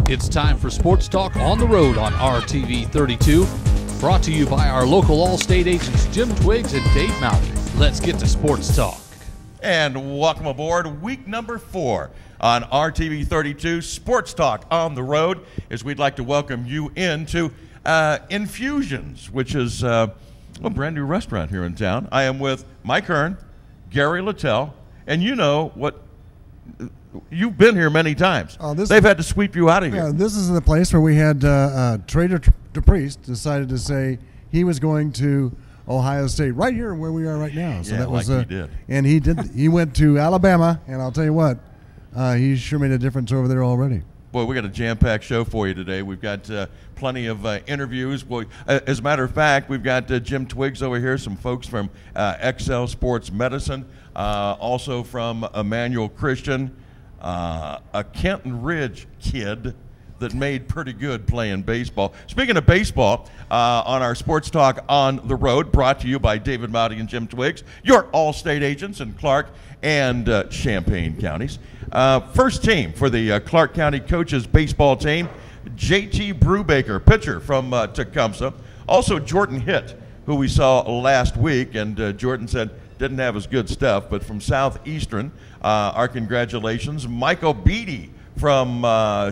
It's time for Sports Talk on the Road on RTV 32. Brought to you by our local All-State agents Jim Twiggs and Dave Mowdy. Let's get to Sports Talk. And welcome aboard week number 4 on RTV 32 Sports Talk on the Road, as we'd like to welcome you into Infusions, which is a brand new restaurant here in town. I am with Mike Hirn, Gary Littell, and you know what? You've been here many times. They've had to sweep you out of here. Yeah, this is the place where we had Trader DePriest decided to say he was going to Ohio State, right here where we are right now. So yeah, that was like he did. And he did. He went to Alabama, and I'll tell you what, he sure made a difference over there already. Boy, we got a jam-packed show for you today. We've got plenty of interviews. Boy, as a matter of fact, we've got Jim Twiggs over here, some folks from XL Sports Medicine, also from Emmanuel Christian, a Kenton Ridge kid that made pretty good playing baseball. Speaking of baseball, on our Sports Talk on the Road, brought to you by David Mowdy and Jim Twiggs, your all-state agents in Clark and Champaign counties. First team for the Clark County Coaches baseball team, JT Brubaker, pitcher from Tecumseh. Also Jordan Hitt, who we saw last week, and Jordan said didn't have as good stuff, but from Southeastern, our congratulations. Michael Beatty from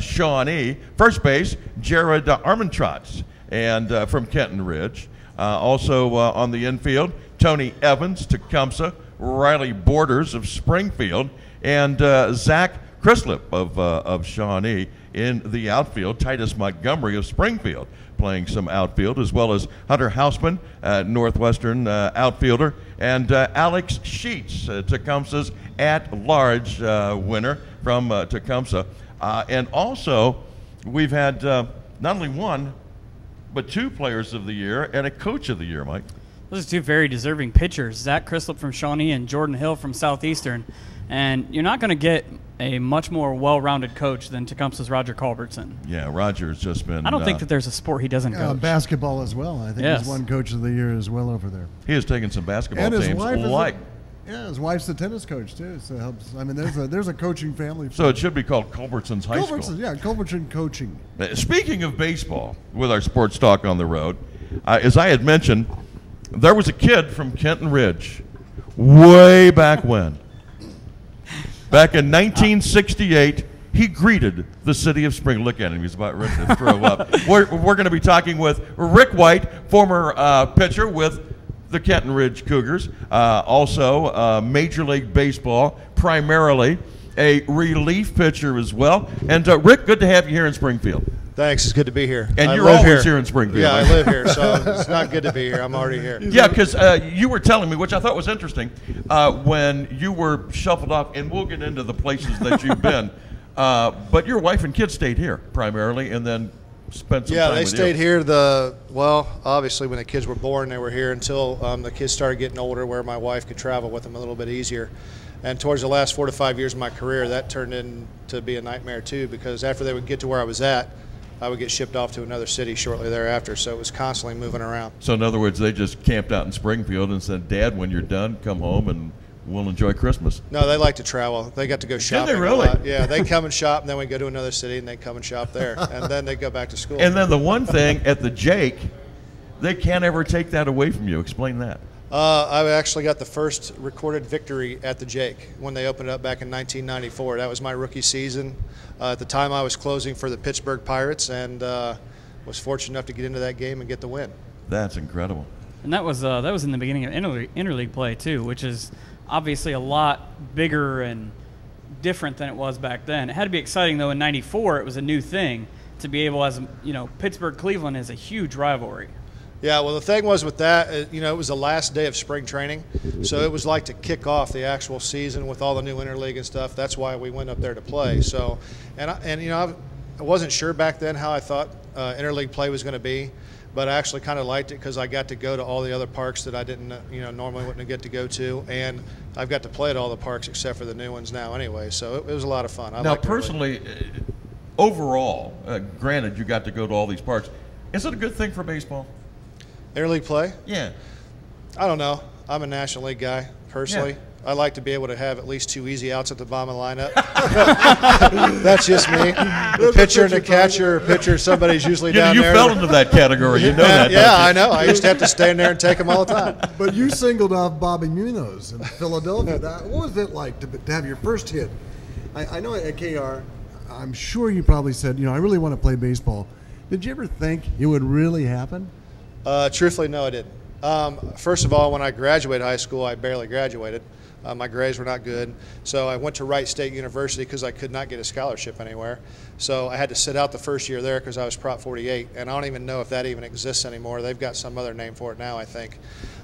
Shawnee. First base, Jared Armentrout, and from Kenton Ridge. Also on the infield, Tony Evans, Tecumseh, Riley Borders of Springfield, and Zach Crislip of Shawnee. In the outfield, Titus Montgomery of Springfield playing some outfield, as well as Hunter Hausman, Northwestern outfielder, and Alex Sheets, Tecumseh's at-large winner from Tecumseh. And also, we've had not only one, but 2 players of the year and a coach of the year, Mike. Those are 2 very deserving pitchers, Zach Crislip from Shawnee and Jordan Hill from Southeastern. And you're not going to get a much more well-rounded coach than Tecumseh's Roger Culbertson. Yeah, Roger's just been... I don't think that there's a sport he doesn't coach. Basketball as well. I think he's won Coach of the Year as well over there. He has taken some basketball and his teams wife his wife's the tennis coach too, so it helps. I mean, there's a coaching family. So it should be called Culbertson's High School. Yeah, Culbertson Coaching. Speaking of baseball, with our Sports Talk on the Road, as I had mentioned, there was a kid from Kenton Ridge way back when. Back in 1968, he greeted the city of Spring. Look at him. He's about ready to throw up. We're going to be talking with Rick White, former pitcher with the Kenton Ridge Cougars, also Major League Baseball, primarily a relief pitcher as well. And Rick, good to have you here in Springfield. Thanks. It's good to be here. And you're always here in Springfield. Yeah, I live here, so it's not good to be here. I'm already here. Yeah, because you were telling me, which I thought was interesting, when you were shuffled off, and we'll get into the places that you've been, but your wife and kids stayed here primarily, and then spent some time with you. Yeah, they stayed here. Obviously, when the kids were born, they were here until the kids started getting older, where my wife could travel with them a little bit easier. And towards the last 4 to 5 years of my career, that turned into be a nightmare too, because after they would get to where I was at, I would get shipped off to another city shortly thereafter, so it was constantly moving around. So in other words, they just camped out in Springfield and said, Dad, when you're done, come home and we'll enjoy Christmas. No, they like to travel. They got to go shopping. Did they really? A lot. Yeah, they come and shop, and then we go to another city, and they come and shop there. And then they go back to school. And then the one thing at the Jake, they can't ever take that away from you. Explain that. I actually got the first recorded victory at the Jake when they opened it up back in 1994. That was my rookie season. At the time, I was closing for the Pittsburgh Pirates, and was fortunate enough to get into that game and get the win. That's incredible. And that was in the beginning of interleague play too, which is obviously a lot bigger and different than it was back then. It had to be exciting though. In '94, it was a new thing to be able, as you know, Pittsburgh-Cleveland is a huge rivalry. Yeah, well, the thing was with that, it was the last day of spring training, so it was like to kick off the actual season with all the new interleague and stuff. That's why we went up there to play. So, I wasn't sure back then how I thought interleague play was going to be, but I actually kind of liked it because I got to go to all the other parks that I didn't, normally wouldn't get to go to, and I've got to play at all the parks except for the new ones now anyway. So it was a lot of fun. Now, personally, overall, granted you got to go to all these parks, is it a good thing for baseball? Interleague play? Yeah. I don't know. I'm a National League guy, personally. I like to be able to have at least 2 easy outs at the bottom of the lineup. That's just me. The pitcher and the catcher, somebody's usually down there. You fell into that category. You know that. Yeah, I know. I used to have to stand there and take them all the time. But you singled off Bobby Munoz in Philadelphia. What was it like to have your first hit? I know at KR, I'm sure you probably said, I really want to play baseball. Did you ever think it would really happen? Truthfully, no, I didn't. First of all, when I graduated high school, I barely graduated. My grades were not good. So I went to Wright State University because I could not get a scholarship anywhere. So I had to sit out the first year there because I was Prop 48. And I don't even know if that even exists anymore. They've got some other name for it now, I think.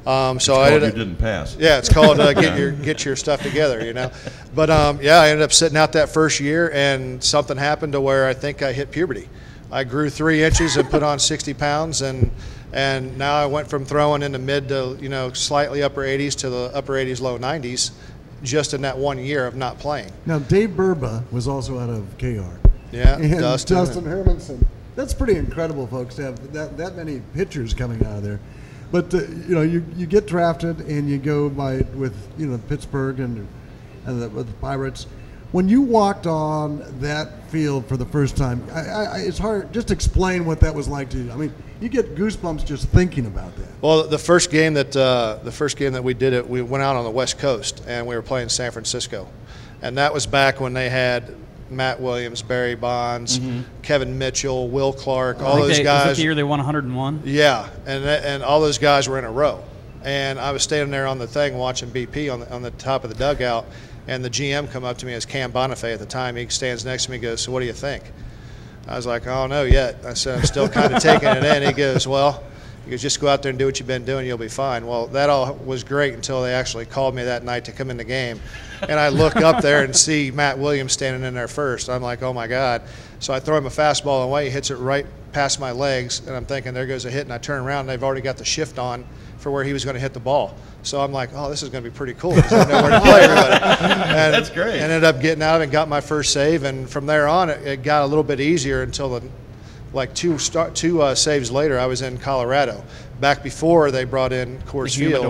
So I you didn't pass. Yeah, it's called get your stuff together, But, I ended up sitting out that first year, and something happened to where I think I hit puberty. I grew 3 inches and put on 60 pounds, and now I went from throwing in the mid to slightly upper 80s to the upper 80s, low 90s, just in that 1 year of not playing. Now Dave Burba was also out of KR. Yeah, and Dustin Hermanson. That's pretty incredible, folks, to have that many pitchers coming out of there. But you get drafted and you go with Pittsburgh and with the Pirates. When you walked on that field for the first time, it's hard. Just explain what that was like to you. I mean, you get goosebumps just thinking about that. Well, the first game that we did it, we went out on the West Coast and we were playing San Francisco, and that was back when they had Matt Williams, Barry Bonds, Kevin Mitchell, Will Clark, all those guys. Was that the year they won 101? Yeah, and all those guys were in a row. And I was standing there on the thing watching BP on the top of the dugout, and the GM come up to me as Cam Bonifay at the time. He stands next to me and goes, "So what do you think?" I was like, "I don't know yet." I said, "I'm still kind of taking it in." He goes, just go out there and do what you've been doing. You'll be fine. Well, that all was great until they actually called me that night to come in the game. And I look up there and see Matt Williams standing in there first. I'm like, oh, my God. So I throw him a fastball away. He hits it right past my legs. And I'm thinking, there goes a hit. And I turn around, and they've already got the shift on for where he was going to hit the ball. So I'm like, oh, this is going to be pretty cool because I know where to play everybody. And that's great. Ended up getting out of it and got my first save. And from there on, it got a little bit easier until two saves later, I was in Colorado. Back before they brought in Coors Field.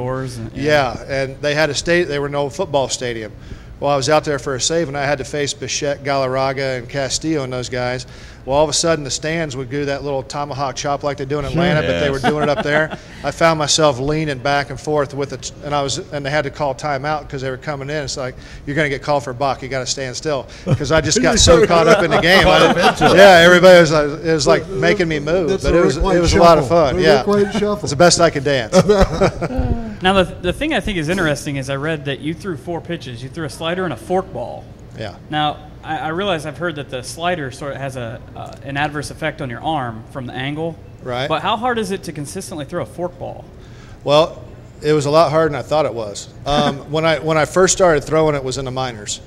And they had they were an old football stadium. Well, I was out there for a save, and I had to face Bichette, Galarraga, and Castillo and those guys. Well, all of a sudden, the stands would do that little tomahawk chop like they do in Atlanta, but they were doing it up there. I found myself leaning back and forth with it, and they had to call timeout because they were coming in. It's like, you're going to get called for a balk. You got to stand still, because I just got so caught up in the game. Everybody was like making me move, but it was a lot of fun. Yeah, it's the best I could dance. Now, the thing I think is interesting is I read that you threw 4 pitches. You threw a slider and a forkball. Yeah. Now, I realize I've heard that the slider sort of has an adverse effect on your arm from the angle. Right. But how hard is it to consistently throw a forkball? Well, it was a lot harder than I thought it was. When I first started throwing it was in the minors.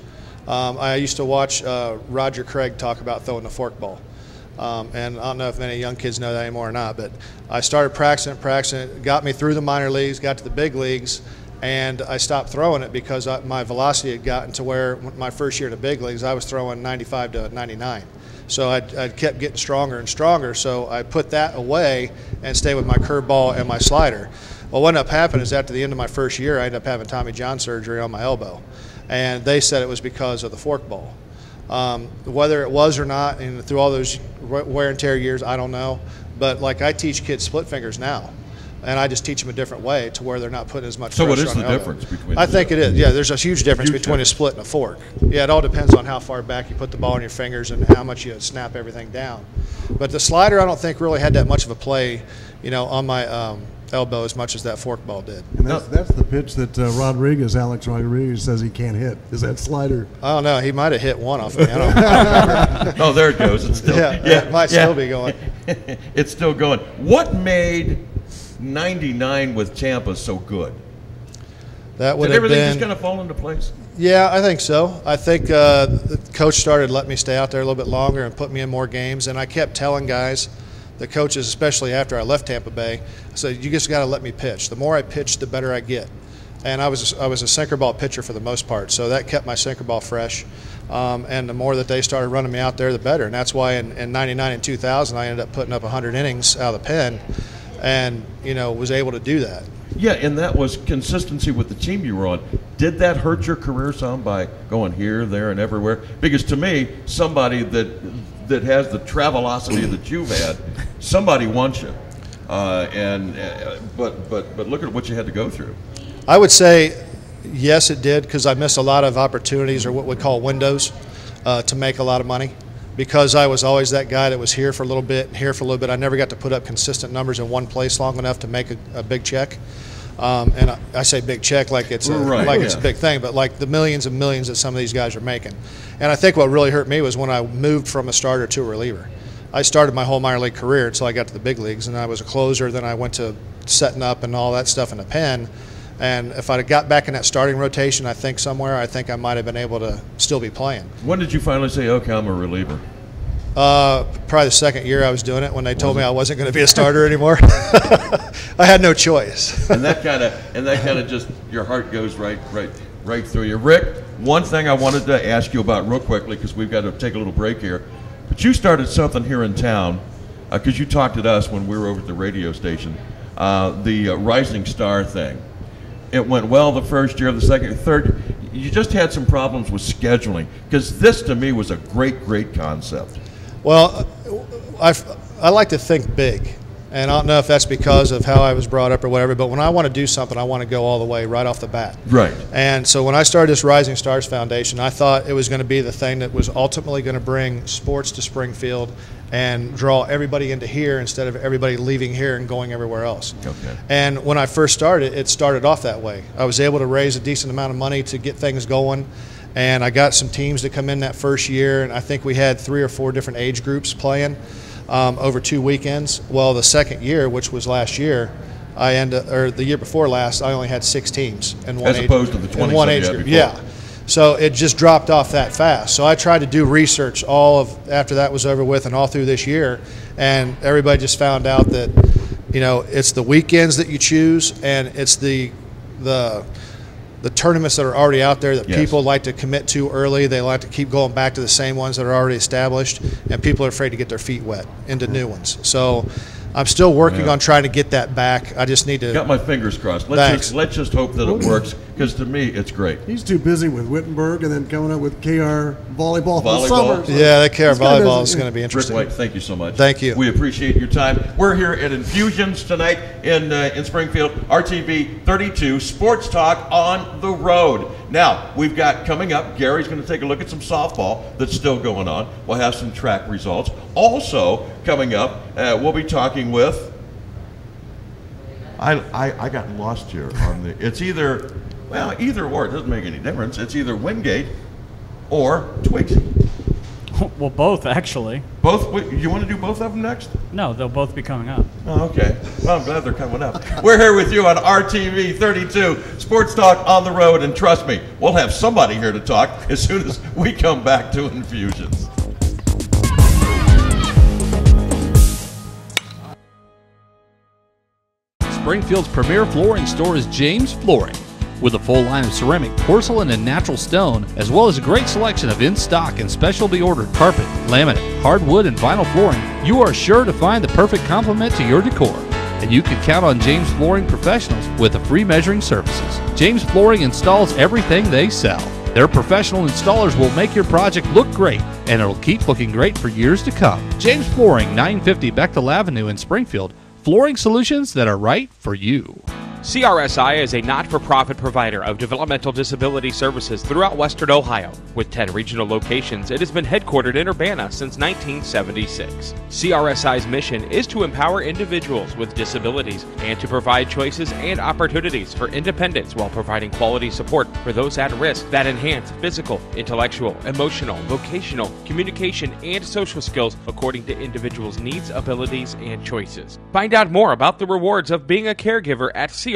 I used to watch Roger Craig talk about throwing the forkball. And I don't know if many young kids know that anymore or not, but I started practicing. It got me through the minor leagues, got to the big leagues, and I stopped throwing it because my velocity had gotten to where my first year in the big leagues I was throwing 95 to 99. So I kept getting stronger and stronger, so I put that away and stayed with my curveball and my slider. Well, what ended up happening is after the end of my first year, I ended up having Tommy John surgery on my elbow, and they said it was because of the forkball. Whether it was or not, and through all those wear and tear years, I don't know. But like I teach kids split fingers now, and I just teach them a different way to where they're not putting as much pressure on the elbow. So what is the difference between? I think it is. Yeah, there's a huge difference between a split and a fork. Yeah, it all depends on how far back you put the ball in your fingers and how much you snap everything down. But the slider, I don't think really had that much of a play, on my elbow as much as that forkball did. And that's the pitch that Alex Rodriguez says he can't hit. Is that slider? I don't know. He might have hit one off me. I don't know. Oh, there it goes. It's still it might still be going. It's still going. What made 99 with Tampa so good? That would Did have everything been, just kind of fall into place? Yeah, I think so. I think the coach started letting me stay out there a little bit longer and put me in more games, and I kept telling guys, the coaches, especially after I left Tampa Bay, I said, you just got to let me pitch. The more I pitch, the better I get. And I was a sinker ball pitcher for the most part, so that kept my sinker ball fresh. And the more that they started running me out there, the better. And that's why in 99 and 2000, I ended up putting up 100 innings out of the pen and, was able to do that. Yeah, and that was consistency with the team you were on. Did that hurt your career some by going here, there, and everywhere? Because to me, somebody that has the travelocity that you've had, somebody wants you. But look at what you had to go through. I would say yes, it did, because I missed a lot of opportunities, or what we call windows, to make a lot of money. Because I was always that guy that was here for a little bit and here for a little bit, I never got to put up consistent numbers in one place long enough to make a big check. And I say big check like it's it's a big thing, but like the millions and millions that some of these guys are making. And I think what really hurt me was when I moved from a starter to a reliever. I started my whole minor league career until I got to the big leagues, and I was a closer. Then I went to setting up and all that stuff in the pen. And if I'd have got back in that starting rotation, I think I might have been able to still be playing. When did you finally say, okay, I'm a reliever? Probably the second year I was doing it, when they told me I wasn't going to be a starter anymore. I had no choice. and that kind of just, your heart goes right through you. Rick, one thing I wanted to ask you about real quickly, because we've got to take a little break here. But you started something here in town, because you talked to us when we were over at the radio station, the Rising Star thing. It went well the first year, the second, third. You just had some problems with scheduling, because this to me was a great concept. Well, I like to think big, and I don't know if that's because of how I was brought up or whatever, but when I want to do something, I want to go all the way right off the bat. Right. And so when I started this Rising Stars Foundation, I thought it was going to be the thing that was ultimately going to bring sports to Springfield and draw everybody into here instead of everybody leaving here and going everywhere else. Okay. And when I first started, it started off that way. I was able to raise a decent amount of money to get things going. And I got some teams to come in that first year, and I think we had 3 or 4 different age groups playing over 2 weekends. Well, the second year, which was last year, or the year before last, I only had 6 teams in one as opposed to the 20 in one age group. Yeah. So it just dropped off that fast. So I tried to do research after that was over with and all through this year, and everybody just found out that, it's the weekends that you choose, and it's the tournaments that are already out there that people like to commit to early. They like to keep going back to the same ones that are already established, and people are afraid to get their feet wet into new ones. So I'm still working on trying to get that back. I just need to. Got my fingers crossed. Let's just hope that it works, because to me it's great. He's too busy with Wittenberg and then coming up with KR volleyball for the summer. So yeah, that KR volleyball is going to be interesting. Rick White, thank you so much. Thank you. We appreciate your time. We're here at Infusions tonight in Springfield, RTV 32, Sports Talk on the Road. Now, we've got coming up, Gary's going to take a look at some softball that's still going on. We'll have some track results. Also, coming up, we'll be talking with, I got lost here on the, it's either or, it doesn't make any difference. It's either Wingate or Twigsy. Well, both, actually. Both? You want to do both of them next? No, they'll both be coming up. Oh, okay. Well, I'm glad they're coming up. We're here with you on RTV 32, Sports Talk on the Road, and trust me, we'll have somebody here to talk as soon as we come back to Infusions. Springfield's premier flooring store is James Flooring. With a full line of ceramic, porcelain, and natural stone, as well as a great selection of in-stock and specialty ordered carpet, laminate, hardwood, and vinyl flooring, you are sure to find the perfect complement to your decor. And you can count on James Flooring professionals with the free measuring services. James Flooring installs everything they sell. Their professional installers will make your project look great, and it'll keep looking great for years to come. James Flooring, 950 Bechtel Avenue in Springfield. Flooring solutions that are right for you. CRSI is a not-for-profit provider of developmental disability services throughout Western Ohio. With 10 regional locations, it has been headquartered in Urbana since 1976. CRSI's mission is to empower individuals with disabilities and to provide choices and opportunities for independence while providing quality support for those at risk that enhance physical, intellectual, emotional, vocational, communication, and social skills according to individuals' needs, abilities, and choices. Find out more about the rewards of being a caregiver at CRSI.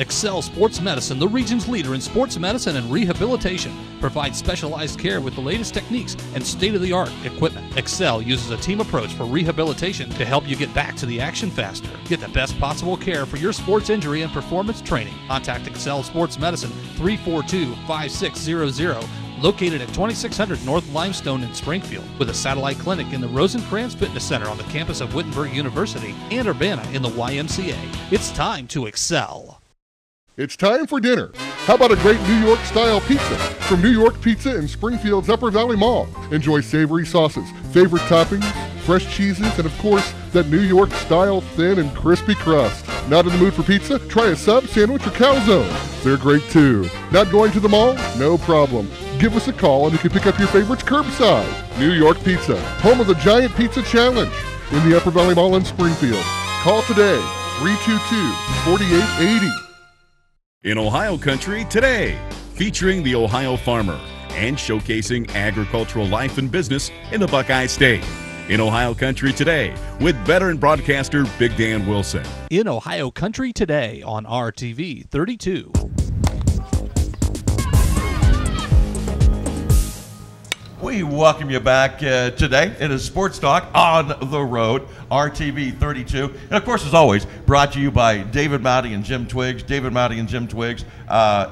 Excel Sports Medicine, the region's leader in sports medicine and rehabilitation, provides specialized care with the latest techniques and state-of-the-art equipment. Excel uses a team approach for rehabilitation to help you get back to the action faster. Get the best possible care for your sports injury and performance training. Contact Excel Sports Medicine 342-5600. Located at 2600 North Limestone in Springfield, with a satellite clinic in the Rosencrantz Fitness Center on the campus of Wittenberg University and Urbana in the YMCA. It's time to excel. It's time for dinner. How about a great New York-style pizza from New York Pizza in Springfield's Upper Valley Mall? Enjoy savory sauces, favorite toppings, fresh cheeses, and of course, that New York-style thin and crispy crust. Not in the mood for pizza? Try a sub, sandwich, or calzone. They're great too. Not going to the mall? No problem. Give us a call and you can pick up your favorites curbside. New York Pizza, home of the Giant Pizza Challenge in the Upper Valley Mall in Springfield. Call today, 322-4880. In Ohio Country Today, featuring the Ohio farmer and showcasing agricultural life and business in the Buckeye State. In Ohio Country Today, with veteran broadcaster Big Dan Wilson. In Ohio Country Today on RTV 32. We welcome you back today. It is Sports Talk on the Road, RTV 32. And of course, as always, brought to you by David Mowdy and Jim Twiggs. David Mowdy and Jim Twiggs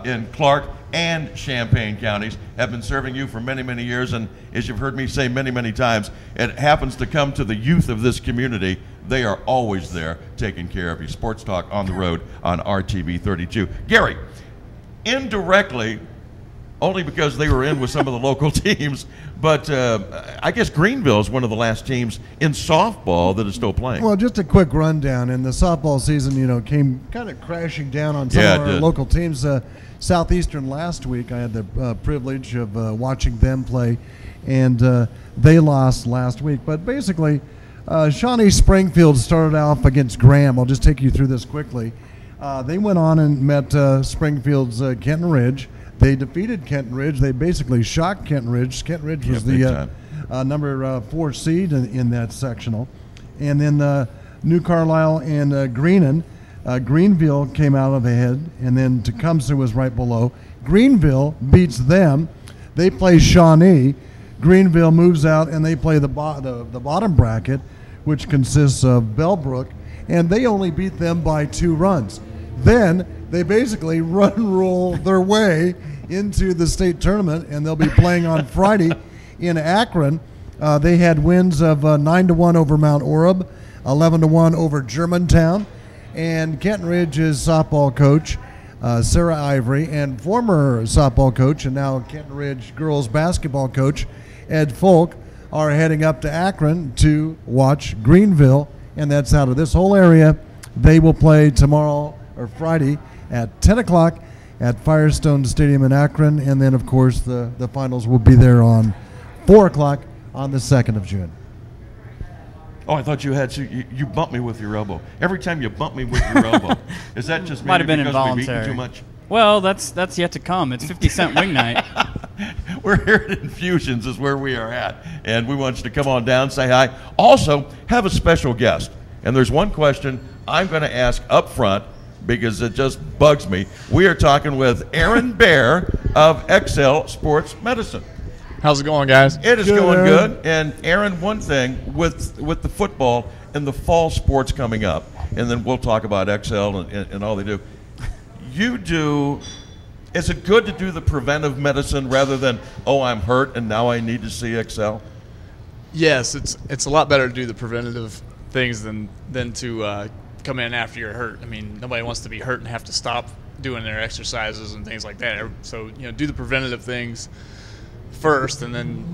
in Clark and Champaign counties have been serving you for many, many years. And as you've heard me say many, many times, it happens to come to the youth of this community. They are always there taking care of you. Sports Talk on the Road on RTV 32. Gary, indirectly, only because they were in with some of the local teams, but I guess Greenville is one of the last teams in softball that is still playing. Well, just a quick rundown. And the softball season, came kind of crashing down on some of our local teams. Southeastern last week, I had the privilege of watching them play, and they lost last week. But basically, Shawnee Springfield started off against Graham. I'll just take you through this quickly. They went on and met Springfield's Kenton Ridge. They defeated Kenton Ridge. They basically shocked Kenton Ridge. Kenton Ridge was the number 4 seed in that sectional. And then New Carlisle and Greenon. Greenville came out of ahead, and then Tecumseh was right below. Greenville beats them. They play Shawnee. Greenville moves out, and they play the bottom bracket, which consists of Bellbrook, and they only beat them by 2 runs. Then they basically roll their way into the state tournament, and they'll be playing on Friday in Akron. They had wins of 9-1 over Mount Orab, 11-1 over Germantown, and Kenton Ridge's softball coach, Sarah Ivory, and former softball coach and now Kenton Ridge girls basketball coach, Ed Folk, are heading up to Akron to watch Greenville, and that's out of this whole area. They will play tomorrow or Friday at 10 o'clock at Firestone Stadium in Akron, and then, of course, the finals will be there on 4 o'clock on the 2nd of June. Oh, I thought you had you bumped me with your elbow. Every time you bump me with your elbow, is that just might have been because involuntary. we've eaten too much? Well, that's yet to come. It's 50-cent wing night. We're here at Infusions is where we are at, and we want you to come on down, say hi. Also, have a special guest. And there's one question I'm going to ask up front because it just bugs me. We are talking with Aaron Bear of XL Sports Medicine. How's it going, guys? It is going good. And Aaron, one thing with the football and the fall sports coming up, and then we'll talk about XL and all they do. Is it good to do the preventive medicine rather than, oh, I'm hurt and now I need to see XL? Yes, it's a lot better to do the preventative things than to come in after you're hurt. I mean, nobody wants to be hurt and have to stop doing their exercises and things like that. So, do the preventative things first, and then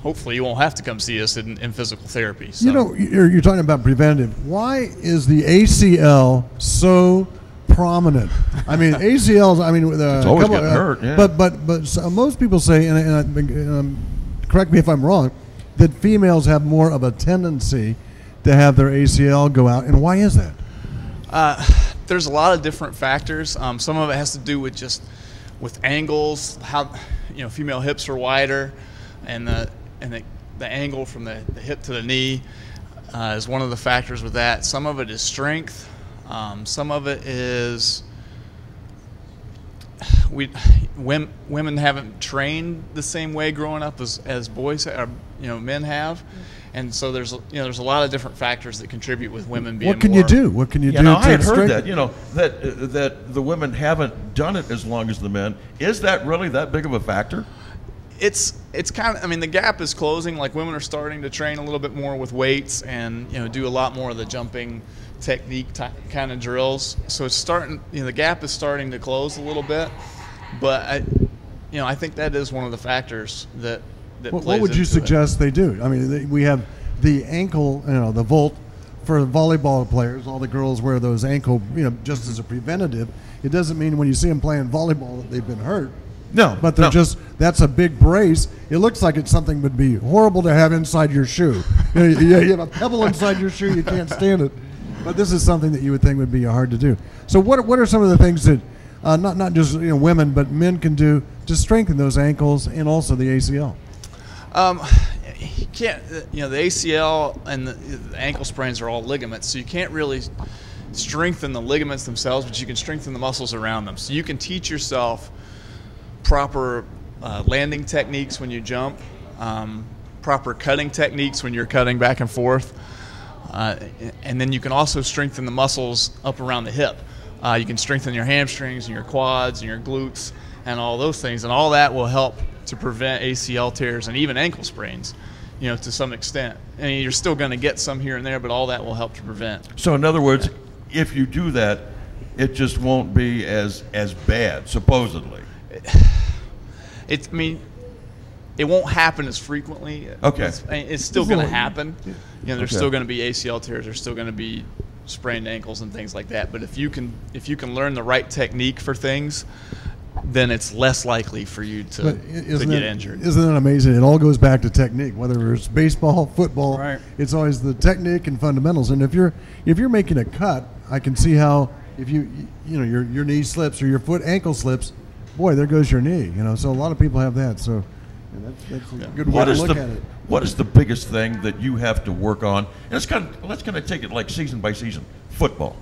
hopefully you won't have to come see us in physical therapy. So. You're talking about preventative. Why is the ACL so prominent? I mean, ACLs. I mean, it's always getting hurt. Yeah. But most people say, and correct me if I'm wrong, that females have more of a tendency to have their ACL go out. And why is that? There's a lot of different factors. Some of it has to do with angles, how female hips are wider, and the angle from the hip to the knee is one of the factors with that. Some of it is strength. Some of it is women haven't trained the same way growing up as boys men have. And so there's a lot of different factors that contribute with women being. What can you do? What can you do? I had heard that that the women haven't done it as long as the men. Is that really that big of a factor? It's kind of. I mean, the gap is closing. Like, women are starting to train a little bit more with weights and do a lot more of the jumping technique kind of drills. So it's starting, the gap is starting to close a little bit, but I think that is one of the factors that plays what would you into suggest they do? I mean, we have the ankle, the vault for volleyball players. All the girls wear those ankle, just as a preventative. It doesn't mean when you see them playing volleyball that they've been hurt. No, but they're that's a big brace. It looks like it's something would be horrible to have inside your shoe. You have a pebble inside your shoe, you can't stand it. But this is something that you would think would be hard to do. So what are some of the things that not just women but men can do to strengthen those ankles and also the ACL? You can't, the ACL and the ankle sprains are all ligaments, so you can't really strengthen the ligaments themselves, but you can strengthen the muscles around them. So you can teach yourself proper landing techniques when you jump, proper cutting techniques when you're cutting back and forth, and then you can also strengthen the muscles up around the hip. You can strengthen your hamstrings and your quads and your glutes and all those things, and all that will help to prevent ACL tears and even ankle sprains, to some extent. I mean, you're still going to get some here and there, but all that will help to prevent. So in other words, if you do that, it just won't be as bad, supposedly. It won't happen as frequently. Okay. It's still going to happen. There's Okay. still going to be ACL tears. There's still going to be sprained ankles and things like that. But if you can learn the right technique for things, then it's less likely for you to get injured. Isn't that amazing? It all goes back to technique, whether it's baseball, football. Right. It's always the technique and fundamentals. And if you're making a cut, I can see how if your knee slips or your ankle slips, boy, there goes your knee. So a lot of people have that. So that's a good way to look at it. What is the biggest thing that you have to work on? And let's kind of take it like season by season. Football.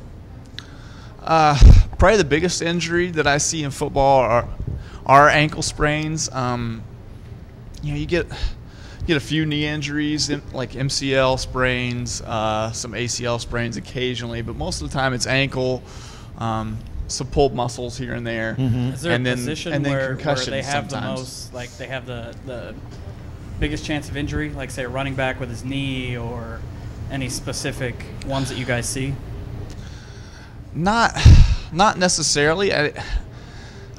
Probably the biggest injury that I see in football are ankle sprains. You get a few knee injuries, like MCL sprains, some ACL sprains occasionally, but most of the time it's ankle, some pulled muscles here and there. Mm-hmm. Is there a position where they have sometimes. the most, like they have the biggest chance of injury, like say a running back with his knee, or any specific ones that you guys see? Not necessarily. I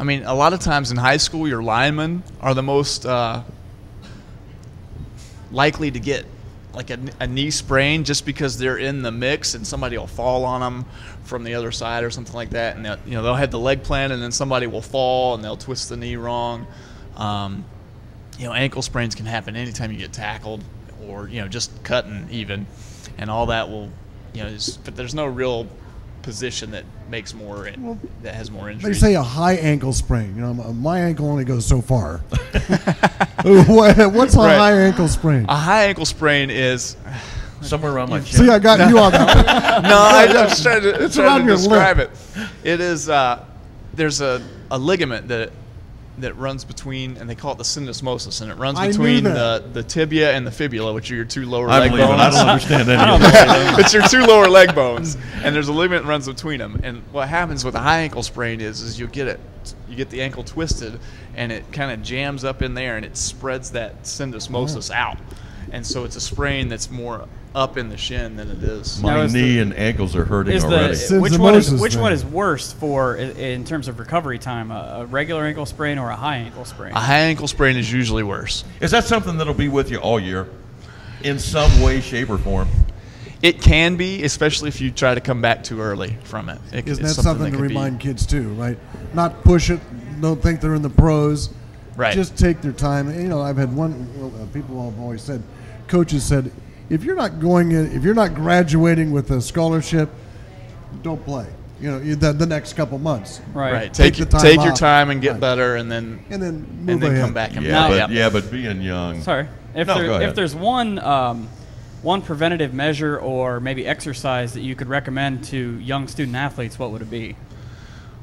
mean, a lot of times in high school, your linemen are the most likely to get like a knee sprain, just because they're in the mix and somebody will fall on them from the other side or something like that, and they'll have the leg plan and then somebody will fall and they'll twist the knee wrong. Ankle sprains can happen anytime you get tackled or just cutting even, and all that will but there's no real position that makes that has more injury. They say a high ankle sprain. My ankle only goes so far. What's a high ankle sprain? A high ankle sprain is somewhere around my chin. See, I got you on that. No, I'm just trying to describe lip. it. It is there's a ligament that runs between, and they call it the syndesmosis, and it runs between the tibia and the fibula, which are your two lower leg bones. I don't understand that. It's your two lower leg bones, and there's a ligament that runs between them. And what happens with a high ankle sprain is you get the ankle twisted, and it kind of jams up in there, and it spreads that syndesmosis out. And so it's a sprain that's more up in the shin than it is. My knee and ankles are hurting already. Which one is worse for in terms of recovery time, a regular ankle sprain or a high ankle sprain? A high ankle sprain is usually worse. Is that something that'll be with you all year in some way, shape, or form? It can be, especially if you try to come back too early from it. Isn't that something to remind kids too, right? Not push it. Don't think they're in the pros. Right. Just take their time. I've had people have always said, coaches said, if you're not graduating with a scholarship, don't play. The next couple months. Right. Take your time and get better, and then come back and play. But being young. Sorry. If there's one preventative measure or maybe exercise that you could recommend to young student athletes, what would it be?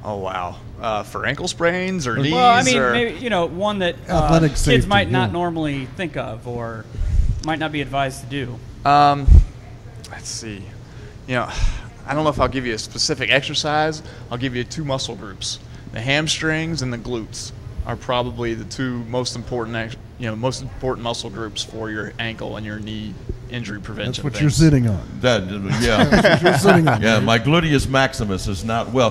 Oh wow! For ankle sprains or knees? Well, I mean, maybe one that kids safety, might not normally think of or might not be advised to do. Let's see. I don't know if I'll give you a specific exercise. I'll give you two muscle groups. The hamstrings and the glutes are probably the two most important muscle groups for your ankle and your knee injury prevention. That's what things. you're sitting on. Yeah. That's what you're sitting on. Yeah, my gluteus maximus is not well.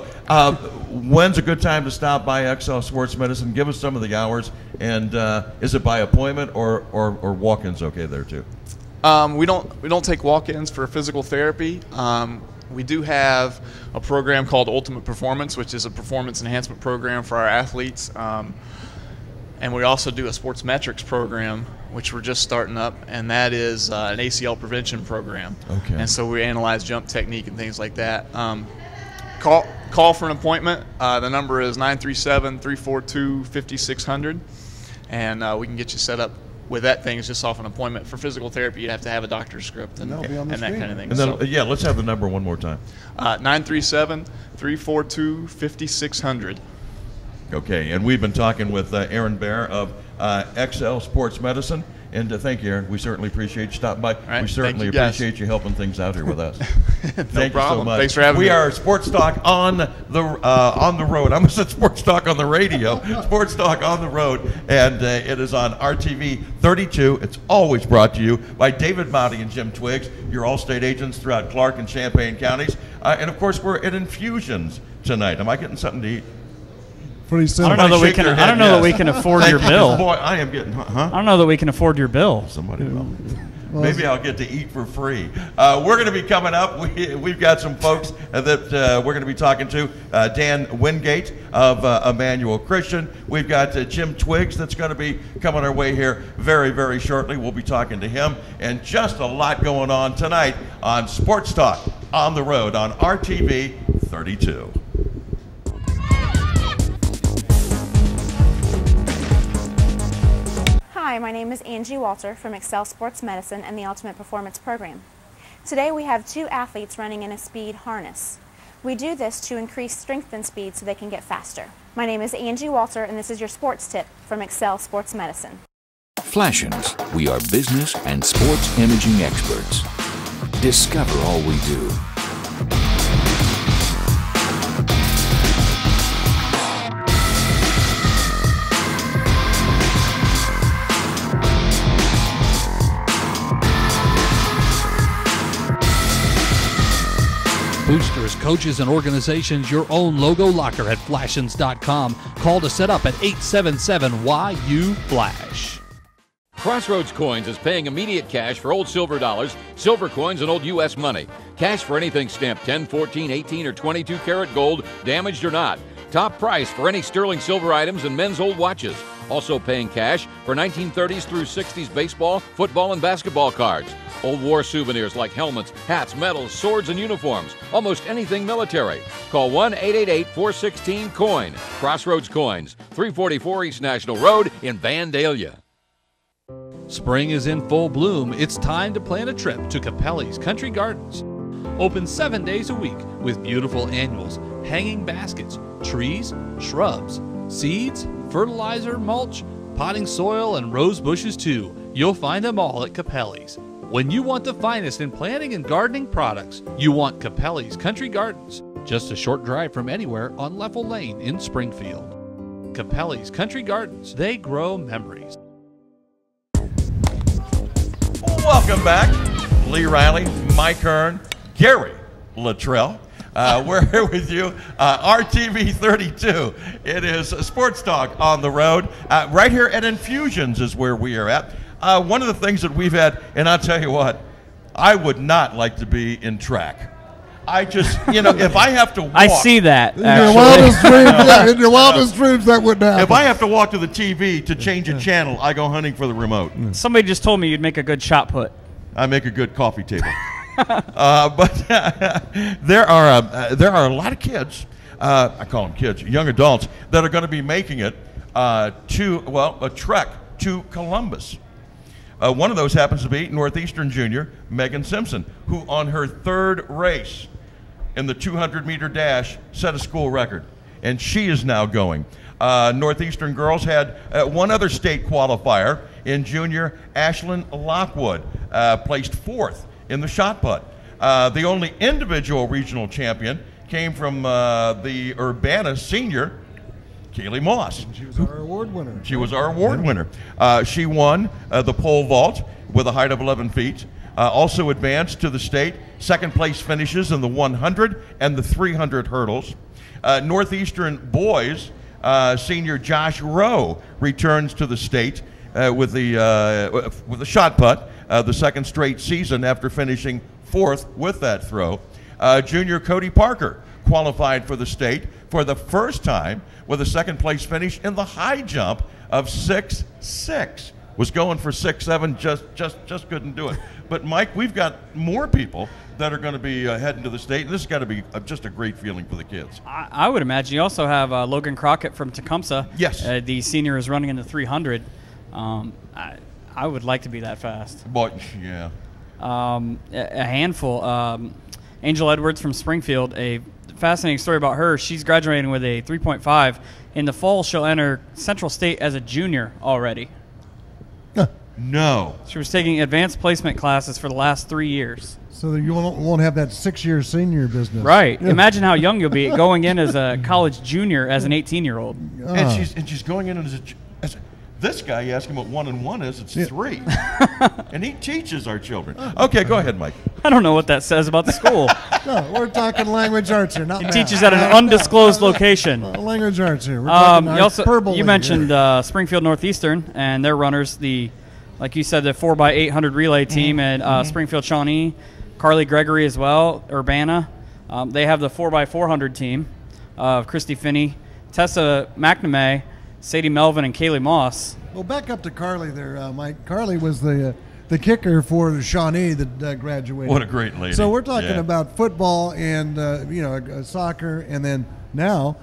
When's a good time to stop by XL Sports Medicine? Give us some of the hours, and is it by appointment or walk-ins okay there too? We don't take walk-ins for physical therapy. We do have a program called Ultimate Performance, which is a performance enhancement program for our athletes. And we also do a sports metrics program, which we're just starting up, and that is an ACL prevention program. Okay. And so we analyze jump technique and things like that. Call for an appointment. The number is 937-342-5600, and we can get you set up with that thing. Is just off an appointment. For physical therapy, you'd have to have a doctor's script and that'll be on the that screen. kind of thing. And then, yeah, let's have the number one more time. 937-342-5600. Okay, and we've been talking with Aaron Bear of XL Sports Medicine. And thank you, Aaron. We certainly appreciate you stopping by. Right, we certainly appreciate you helping things out here with us. Thank you so much. Thanks for having me. We are Sports Talk on the road. I almost said Sports Talk on the radio. Sports Talk on the road, and it is on RTV 32. It's always brought to you by David Motti and Jim Twiggs, your Allstate agents throughout Clark and Champaign counties. And of course, we're at Infusions tonight. Am I getting something to eat? Pretty I simple. don't know that we can afford your bill. Boy, I am getting. I don't know that we can afford your bill. Somebody will. Maybe I'll get to eat for free. We're going to be coming up. We've got some folks that we're going to be talking to. Dan Wingate of Emmanuel Christian. We've got Jim Twiggs that's going to be coming our way here very, very shortly. We'll be talking to him. And just a lot going on tonight on Sports Talk on the road on RTV 32. Hi, my name is Angie Walter from Excel Sports Medicine and the Ultimate Performance Program. Today we have 2 athletes running in a speed harness. We do this to increase strength and speed so they can get faster. My name is Angie Walter and this is your sports tip from Excel Sports Medicine. Flashings, we are business and sports imaging experts. Discover all we do. Boosters, coaches, and organizations, your own logo locker at flashins.com. Call to set up at 877-YU-FLASH. Crossroads Coins is paying immediate cash for old silver dollars, silver coins, and old U.S. money. Cash for anything stamped 10, 14, 18, or 22 karat gold, damaged or not. Top price for any sterling silver items and men's old watches. Also paying cash for 1930s through 60s baseball, football, and basketball cards. Old war souvenirs like helmets, hats, medals, swords, and uniforms. Almost anything military. Call 1-888-416-COIN. Crossroads Coins, 344 East National Road in Vandalia. Spring is in full bloom. It's time to plan a trip to Capelli's Country Gardens. Open 7 days a week with beautiful annuals, hanging baskets, trees, shrubs, seeds, fertilizer, mulch, potting soil, and rose bushes too. You'll find them all at Capelli's. When you want the finest in planting and gardening products, you want Capelli's Country Gardens. Just a short drive from anywhere on Leffel Lane in Springfield. Capelli's Country Gardens. They grow memories. Welcome back. Lee Riley, Mike Hirn, Gary Littell. We're here with you, RTV 32. It is Sports Talk on the road. Right here at Infusions is where we are at. One of the things that we've had, and I'll tell you what, I would not like to be in track. I just, if I have to walk. I see that. In your wildest dreams, in your wildest dreams, that wouldn't happen. If I have to walk to the TV to change a channel, I go hunting for the remote. Somebody just told me you'd make a good shot put. I make a good coffee table. But there are a lot of kids, I call them kids, young adults, that are going to be making it a trek to Columbus. One of those happens to be Northeastern junior Megan Simpson, who on her 3rd race in the 200-meter dash set a school record, and she is now going. Northeastern girls had one other state qualifier in junior. Ashlyn Lockwood placed 4th in the shot put. The only individual regional champion came from the Urbana senior, Kaylee Moss. She was our award winner. She was our award winner. She won the pole vault with a height of 11 feet. Also advanced to the state. Second place finishes in the 100 and the 300 hurdles. Northeastern boys, senior Josh Rowe returns to the state with the shot put, the second straight season after finishing 4th with that throw. Junior Cody Parker qualified for the state for the first time with a second place finish in the high jump of 6'6". Was going for 6'7", just couldn't do it. But Mike, we've got more people that are going to be heading to the state, and this has got to be just a great feeling for the kids. I would imagine you also have Logan Crockett from Tecumseh. Yes. The senior is running in the 300. I would like to be that fast. But yeah. A handful. Angel Edwards from Springfield, a fascinating story about her. She's graduating with a 3.5. In the fall, she'll enter Central State as a junior already. No. She was taking advanced placement classes for the last 3 years. So that you won't have that 6-year senior business. Right. Yeah. Imagine how young you'll be going in as a college junior as an 18-year-old. And she's going in as this guy, you ask him what 1 and 1 is, it's 3. And he teaches our children. Okay, go ahead, Mike. I don't know what that says about the school. No, we're talking language arts here, not He math. teaches at an undisclosed location. Language arts here. We're talking hyperbole you mentioned Springfield Northeastern, and their runners, like you said, the 4x800 relay team at Springfield Shawnee, Carly Gregory as well, Urbana. They have the 4x400 team of Christy Finney, Tessa McNamee, Sadie Melvin, and Kaylee Moss. Well, back up to Carly there, Mike. Carly was the kicker for the Shawnee that graduated. What a great lady. So we're talking about football and soccer, and then now,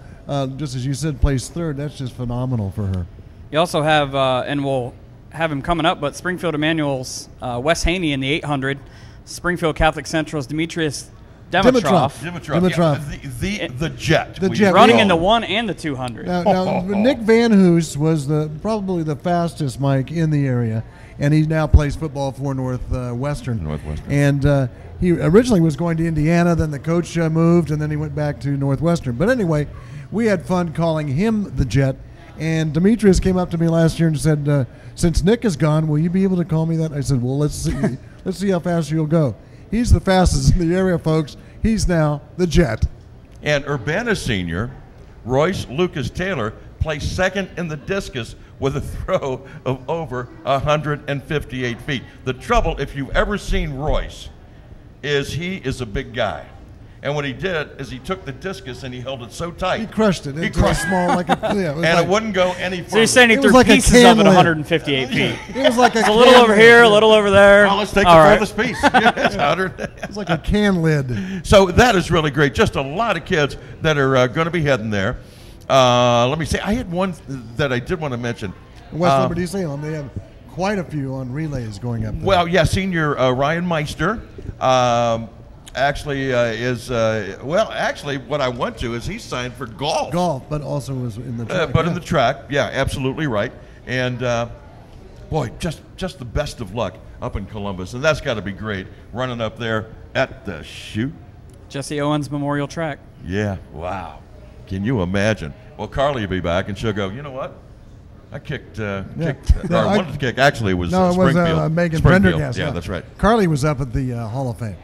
just as you said, placed 3rd. That's just phenomenal for her. You also have, and we'll have him coming up, but Springfield Emmanuel's Wes Haney in the 800, Springfield Catholic Central's Demetrius Dimitrov. Yeah, the Jet. The Jet. Running in the 1 and the 200. Now Nick Van Hoos was probably the fastest, Mike, in the area, and he now plays football for Northwestern. And he originally was going to Indiana, then the coach moved, and then he went back to Northwestern. But anyway, we had fun calling him the Jet. And Demetrius came up to me last year and said, since Nick is gone, will you be able to call me that? I said, well, let's see how fast you'll go. He's the fastest in the area, folks. He's now the Jet. And Urbana senior, Royce Lucas Taylor, placed 2nd in the discus with a throw of over 158 feet. The trouble, if you've ever seen Royce, is he is a big guy. And what he did is he took the discus and he held it so tight. He crushed it. It was small, like a it wouldn't go any further. So you're saying he threw pieces of it 158 feet. It was like a little over here, a little over there. Well, let's take the furthest piece. It's 100. It's like a can lid. So that is really great. Just a lot of kids that are going to be heading there. Let me say, I had one that I did want to mention. West Liberty Salem, they have quite a few on relays going up there. Well, yeah, senior Ryan Meister. Actually, what I went to is he's signed for golf. Golf, but also was in the track. In the track, yeah, absolutely right. And boy, just the best of luck up in Columbus, and that's got to be great running up there at the shoot. Jesse Owens Memorial Track. Yeah, wow. Can you imagine? Well, Carly will be back, and she'll go, you know what? I wanted to kick. Actually, it was Springfield. It was Megan Springfield. Prendergast. Yeah, that's right. Carly was up at the Hall of Fame.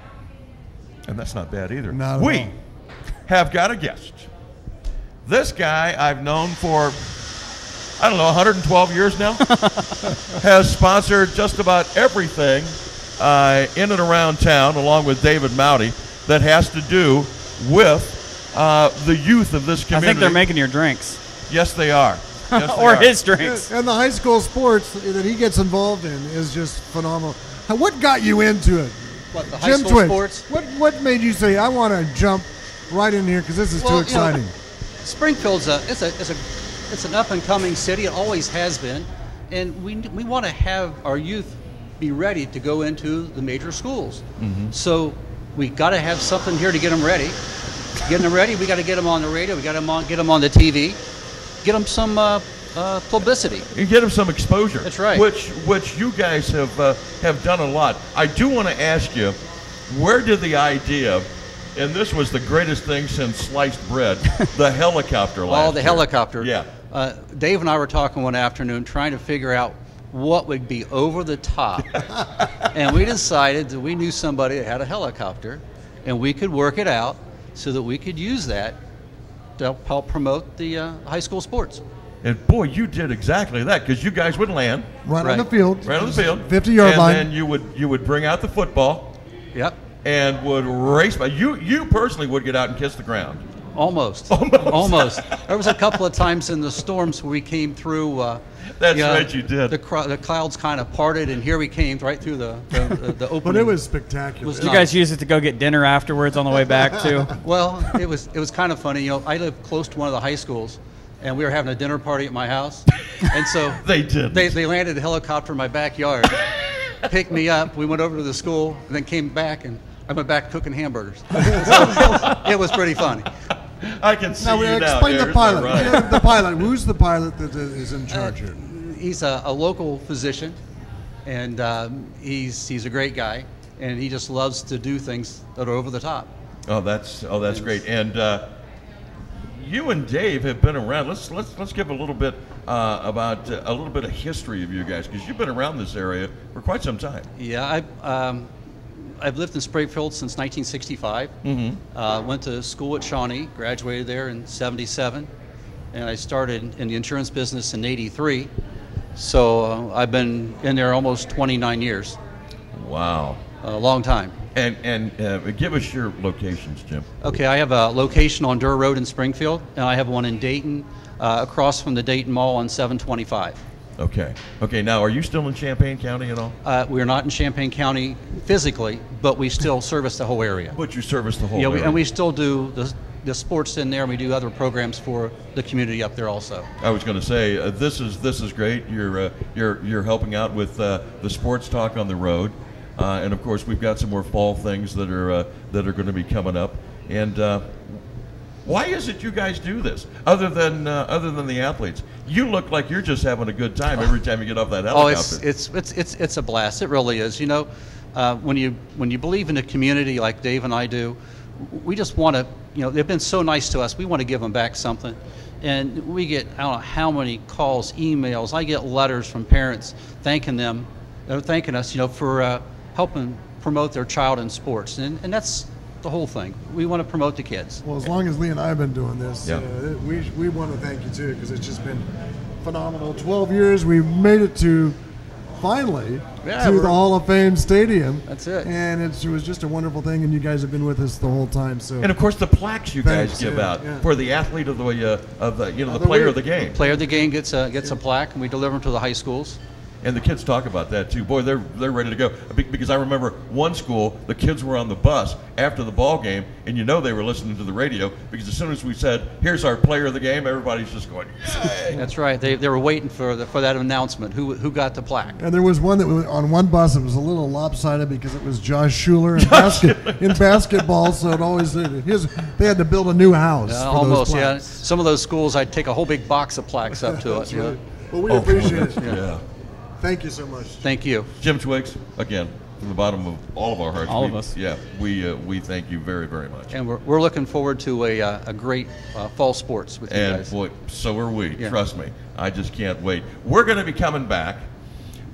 And that's not bad either. Not we at all. have got a guest. This guy I've known for, 112 years now. Has sponsored just about everything in and around town, along with David Mowdy, that has to do with the youth of this community. I think they're making your drinks. Yes, they are. Yes, they or are. his drinks. And the high school sports that he gets involved in is just phenomenal. What got you into it? What, the high school sports? What made you say, I want to jump right in here because this is too exciting? Springfield's it's an up-and-coming city. It always has been. And we want to have our youth be ready to go into the major schools. Mm-hmm. So we got to have something here to get them ready. Getting them ready, we got to get them on the radio. We got to get them on the TV. Get them some publicity. You get them some exposure. That's right. Which you guys have done a lot. I do want to ask you, where did the idea, and this was the greatest thing since sliced bread, the helicopter last the year. helicopter. Yeah. Dave and I were talking one afternoon trying to figure out what would be over the top. And we decided that we knew somebody that had a helicopter, and we could work it out so that we could use that to help promote the high school sports. And boy, you did exactly that, because you guys would land Right on the field. right on the field, 50-yard line. and then you would bring out the football. Yep. And would race by. You personally would get out and kiss the ground. Almost. There was a couple of times in the storms where we came through. That's right, you did. The clouds kind of parted, and here we came right through the opening. But it was spectacular. Did you guys use it to go get dinner afterwards on the way back too? Well, it was kind of funny. I live close to one of the high schools, and we were having a dinner party at my house, and so they landed a helicopter in my backyard, picked me up. We went over to the school, and then came back, and I went back cooking hamburgers. So it was pretty funny. I can see now, you now. Explain the pilot. Right. The pilot. Who's the pilot that is in charge here? He's a local physician, and he's a great guy, and he just loves to do things that are over the top. Oh, that's great. And you and Dave have been around. Let's give a little bit about a little bit of history of you guys, because you've been around this area for quite some time. Yeah, I've lived in Springfield since 1965. Went to school at Shawnee, graduated there in '77, and I started in the insurance business in '83. So I've been in there almost 29 years. Wow. A long time. And give us your locations, Jim. Okay, I have a location on Durr Road in Springfield, and I have one in Dayton, across from the Dayton Mall on 725. Okay. Now, are you still in Champaign County at all? We're not in Champaign County physically, but we still service the whole area. But you service the whole area. And we still do the sports in there, and we do other programs for the community up there also. I was going to say this is great. You're helping out with the sports talk on the road, and of course we've got some more fall things that are going to be coming up. And why is it you guys do this? Other than the athletes, you look like you're just having a good time every time you get off that helicopter. Oh, it's a blast. It really is. When you believe in a community like Dave and I do, we just want to. They've been so nice to us. We want to give them back something, and we get I don't know how many calls, emails. I get letters from parents thanking us, for helping promote their child in sports, and that's the whole thing. We want to promote the kids. Well, as long as Lee and I have been doing this, yeah. We want to thank you too, because it's just been phenomenal. 12 years, we made it to finally to the Hall of Fame Stadium. That's it. And it was just a wonderful thing, and you guys have been with us the whole time. So. And of course, the plaques you guys give out for the athlete of the player of the game. Player of the game gets a plaque, and we deliver them to the high schools. And the kids talk about that too. Boy, they're ready to go. Because I remember one school, the kids were on the bus after the ball game, and they were listening to the radio, because as soon as we said, "Here's our player of the game," everybody's just going, "Yay!" That's right. They were waiting for that announcement. Who got the plaque? And there was one that was on one bus. It was a little lopsided because it was Josh Schuler in basketball. So it always they had to build a new house. Almost, yeah. Some of those schools, I'd take a whole big box of plaques up to it. Right. Well, we appreciate it. Yeah. Thank you so much. Thank you. Jim Twiggs, again, from the bottom of all of our hearts. All of us. Yeah, we thank you very, very much. And we're looking forward to a great fall sports with you guys. And boy, so are we. Yeah. Trust me. I just can't wait. We're going to be coming back.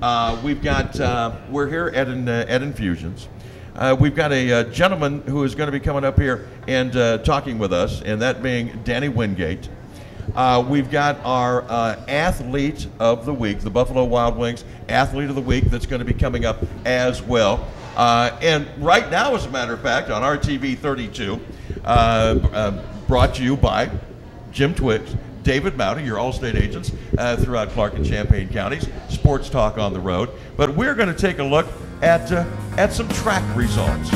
We're here at Infusions. We've got a gentleman who is going to be coming up here and talking with us, and that being Danny Wingate. We've got our Athlete of the Week, the Buffalo Wild Wings Athlete of the Week, that's going to be coming up as well. And right now, as a matter of fact, on RTV 32, brought to you by Jim Twiggs, David Mowdy, your Allstate agents throughout Clark and Champaign counties, sports talk on the road. But we're going to take a look at some track results.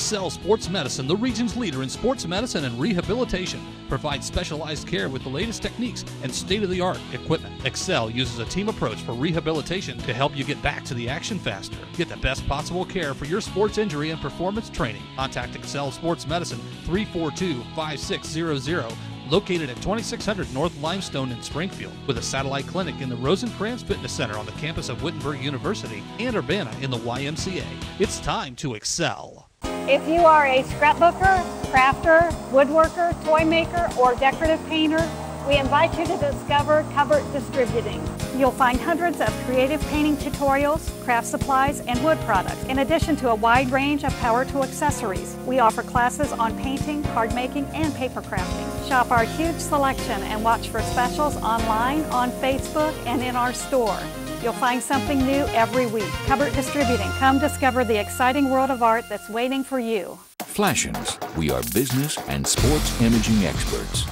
Excel Sports Medicine, the region's leader in sports medicine and rehabilitation, provides specialized care with the latest techniques and state-of-the-art equipment. Excel uses a team approach for rehabilitation to help you get back to the action faster. Get the best possible care for your sports injury and performance training. Contact Excel Sports Medicine 342-5600. Located at 2600 North Limestone in Springfield, with a satellite clinic in the Rosencrantz Fitness Center on the campus of Wittenberg University and Urbana in the YMCA. It's time to excel. If you are a scrapbooker, crafter, woodworker, toy maker, or decorative painter, we invite you to discover Covert Distributing. You'll find hundreds of creative painting tutorials, craft supplies, and wood products, in addition to a wide range of power tool accessories. We offer classes on painting, card making, and paper crafting. Shop our huge selection and watch for specials online, on Facebook, and in our store. You'll find something new every week. Covert Distributing. Come discover the exciting world of art that's waiting for you. Flashins, we are business and sports imaging experts.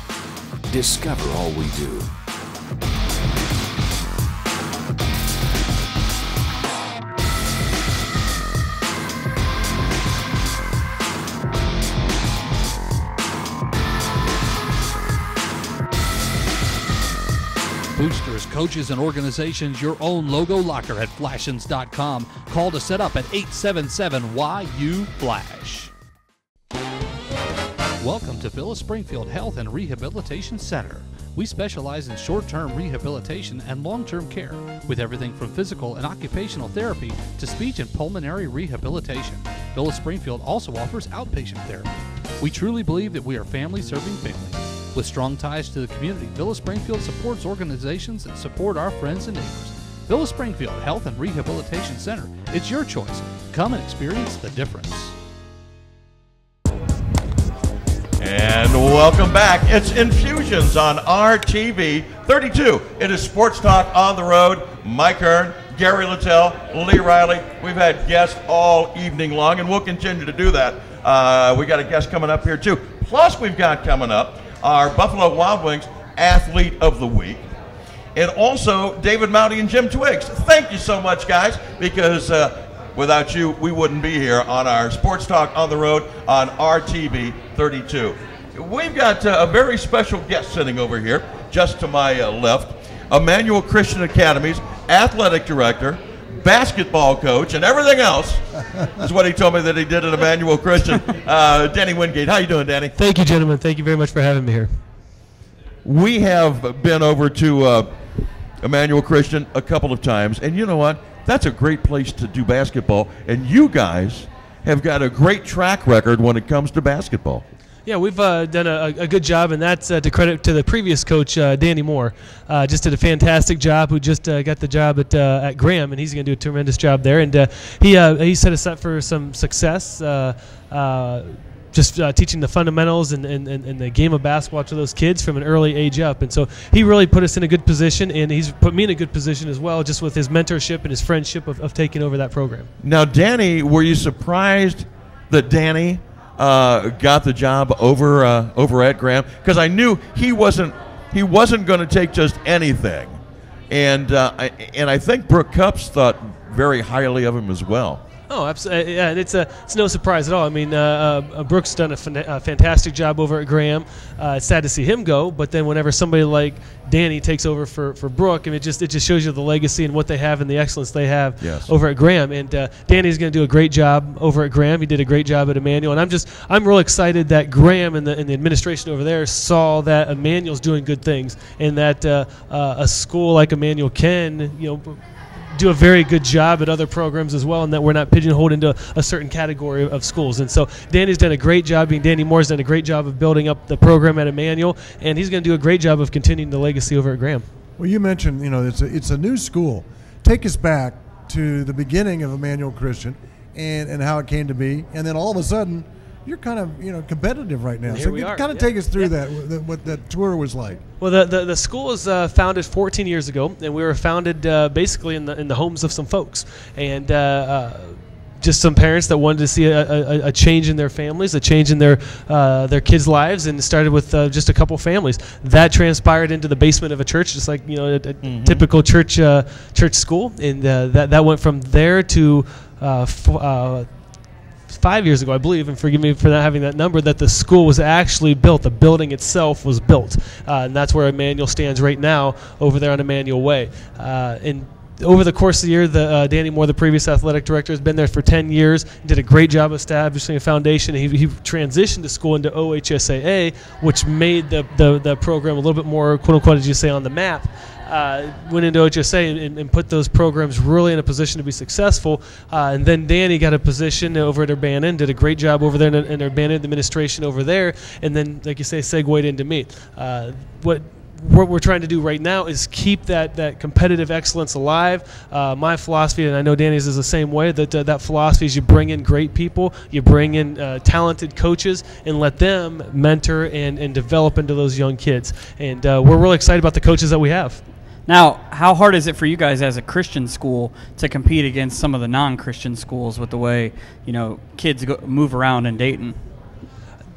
Discover all we do. Boosters, coaches, and organizations, your own logo locker at flashins.com. Call to set up at 877-YU-FLASH. Welcome to Phyllis Springfield Health and Rehabilitation Center. We specialize in short-term rehabilitation and long-term care with everything from physical and occupational therapy to speech and pulmonary rehabilitation. Phyllis Springfield also offers outpatient therapy. We truly believe that we are family serving families. With strong ties to the community, Phyllis Springfield supports organizations that support our friends and neighbors. Phyllis Springfield Health and Rehabilitation Center. It's your choice. Come and experience the difference. And welcome back. It's Infusions on RTV 32. It is Sports Talk on the Road. Mike Hirn, Gary Littell, Lee Riley. We've had guests all evening long, and we'll continue to do that. We got a guest coming up here, too. Plus, we've got coming up our Buffalo Wild Wings Athlete of the Week, and also David Mouty and Jim Twiggs. Thank you so much, guys, because without you, we wouldn't be here on our Sports Talk on the Road on RTV 32. We've got a very special guest sitting over here, just to my left, Emmanuel Christian Academy's athletic director, basketball coach, and everything else is what he told me that he did at Emmanuel Christian. Danny Wingate. How you doing, Danny? Thank you, gentlemen. Thank you very much for having me here. We have been over to Emmanuel Christian a couple of times, and you know what? That's a great place to do basketball, and you guys have got a great track record when it comes to basketball. Yeah, we've done a good job, and that's to credit to the previous coach, Danny Moore. Just did a fantastic job, who just got the job at Graham, and he's going to do a tremendous job there. And he set us up for some success, just teaching the fundamentals and the game of basketball to those kids from an early age up. And so he really put us in a good position, and he's put me in a good position as well, just with his mentorship and his friendship of taking over that program. Now, Danny, were you surprised that Danny got the job over at Graham? Because I knew he wasn't going to take just anything, and I think Brooke Cupps thought very highly of him as well. Oh, absolutely. Yeah, and it's no surprise at all. I mean, Brooks done a fantastic job over at Graham. It's sad to see him go, but then whenever somebody like Danny takes over for Brooke, I mean, it just shows you the legacy and what they have and the excellence they have over at Graham. And Danny's going to do a great job over at Graham. He did a great job at Emmanuel, and I'm real excited that Graham and the administration over there saw that Emmanuel's doing good things, and that a school like Emmanuel can, do a very good job at other programs as well, and that we're not pigeonholed into a certain category of schools. And so Danny's done a great job. Danny Moore's done a great job of building up the program at Emmanuel, and he's going to do a great job of continuing the legacy over at Graham. Well, you mentioned, it's a new school. Take us back to the beginning of Emmanuel Christian and how it came to be, and then all of a sudden you're kind of competitive right now. Here we are. Kind of take us through what that tour was like. Well, the school was founded 14 years ago, and we were founded basically in the homes of some folks, and just some parents that wanted to see a change in their families, a change in their kids' lives, and it started with just a couple families. That transpired into the basement of a church, just like a typical church 5 years ago, I believe, and forgive me for not having that number, that the school was actually built. The building itself was built, and that's where Emmanuel stands right now over there on Emmanuel Way. And over the course of the year, Danny Moore, the previous athletic director, has been there for 10 years, did a great job establishing a foundation. He transitioned the school into OHSAA, which made the program a little bit more, quote-unquote, as you say, on the map. Went into OHSA and put those programs really in a position to be successful. And then Danny got a position over at Urbana and did a great job over there in Urbana administration over there. And then, like you say, segued into me. What we're trying to do right now is keep that competitive excellence alive. My philosophy, and I know Danny's is the same way, that philosophy is you bring in great people, you bring in talented coaches, and let them mentor and develop into those young kids. And we're really excited about the coaches that we have. Now, how hard is it for you guys as a Christian school to compete against some of the non-Christian schools with the way, kids move around in Dayton?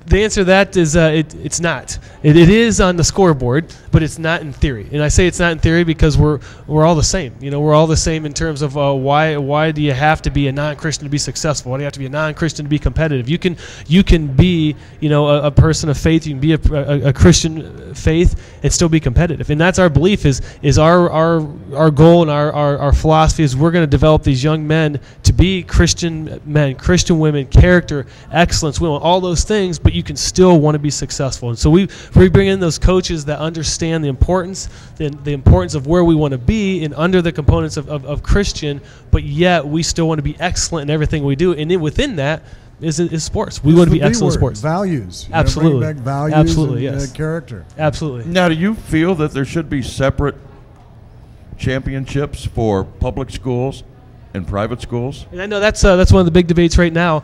The answer to that is it's not. It is on the scoreboard, but it's not in theory. And I say it's not in theory because we're all the same. We're all the same in terms of why do you have to be a non-Christian to be successful? Why do you have to be a non-Christian to be competitive? You can be a person of faith. You can be a Christian faith and still be competitive. And that's our belief. Is our goal and our philosophy is we're going to develop these young men to be Christian men, Christian women, character, excellence. We want all those things, but you can still want to be successful. And so we bring in those coaches that understand the importance of where we want to be and under the components of Christian, but yet we still want to be excellent in everything we do. And then within that is sports. We want to be excellent in sports. Values. Absolutely. Bring back values. Absolutely, and yes. Character. Absolutely. Now, do you feel that there should be separate championships for public schools and private schools? And I know that's one of the big debates right now.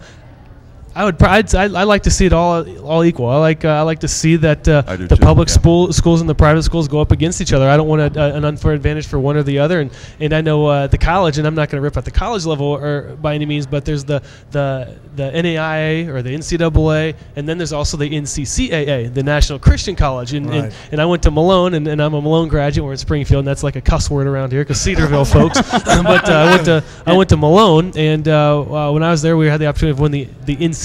I like to see it all equal. I like to see that the public schools and the private schools go up against each other. I don't want an unfair advantage for one or the other. And I know the college, and I'm not going to rip at the college level or by any means, but there's the NAIA or the NCAA, and then there's also the NCCAA, the National Christian College. And I went to Malone, and I'm a Malone graduate. We're in Springfield, and that's like a cuss word around here because Cedarville folks. But I went to Malone, and when I was there, we had the opportunity of winning the NCCAA.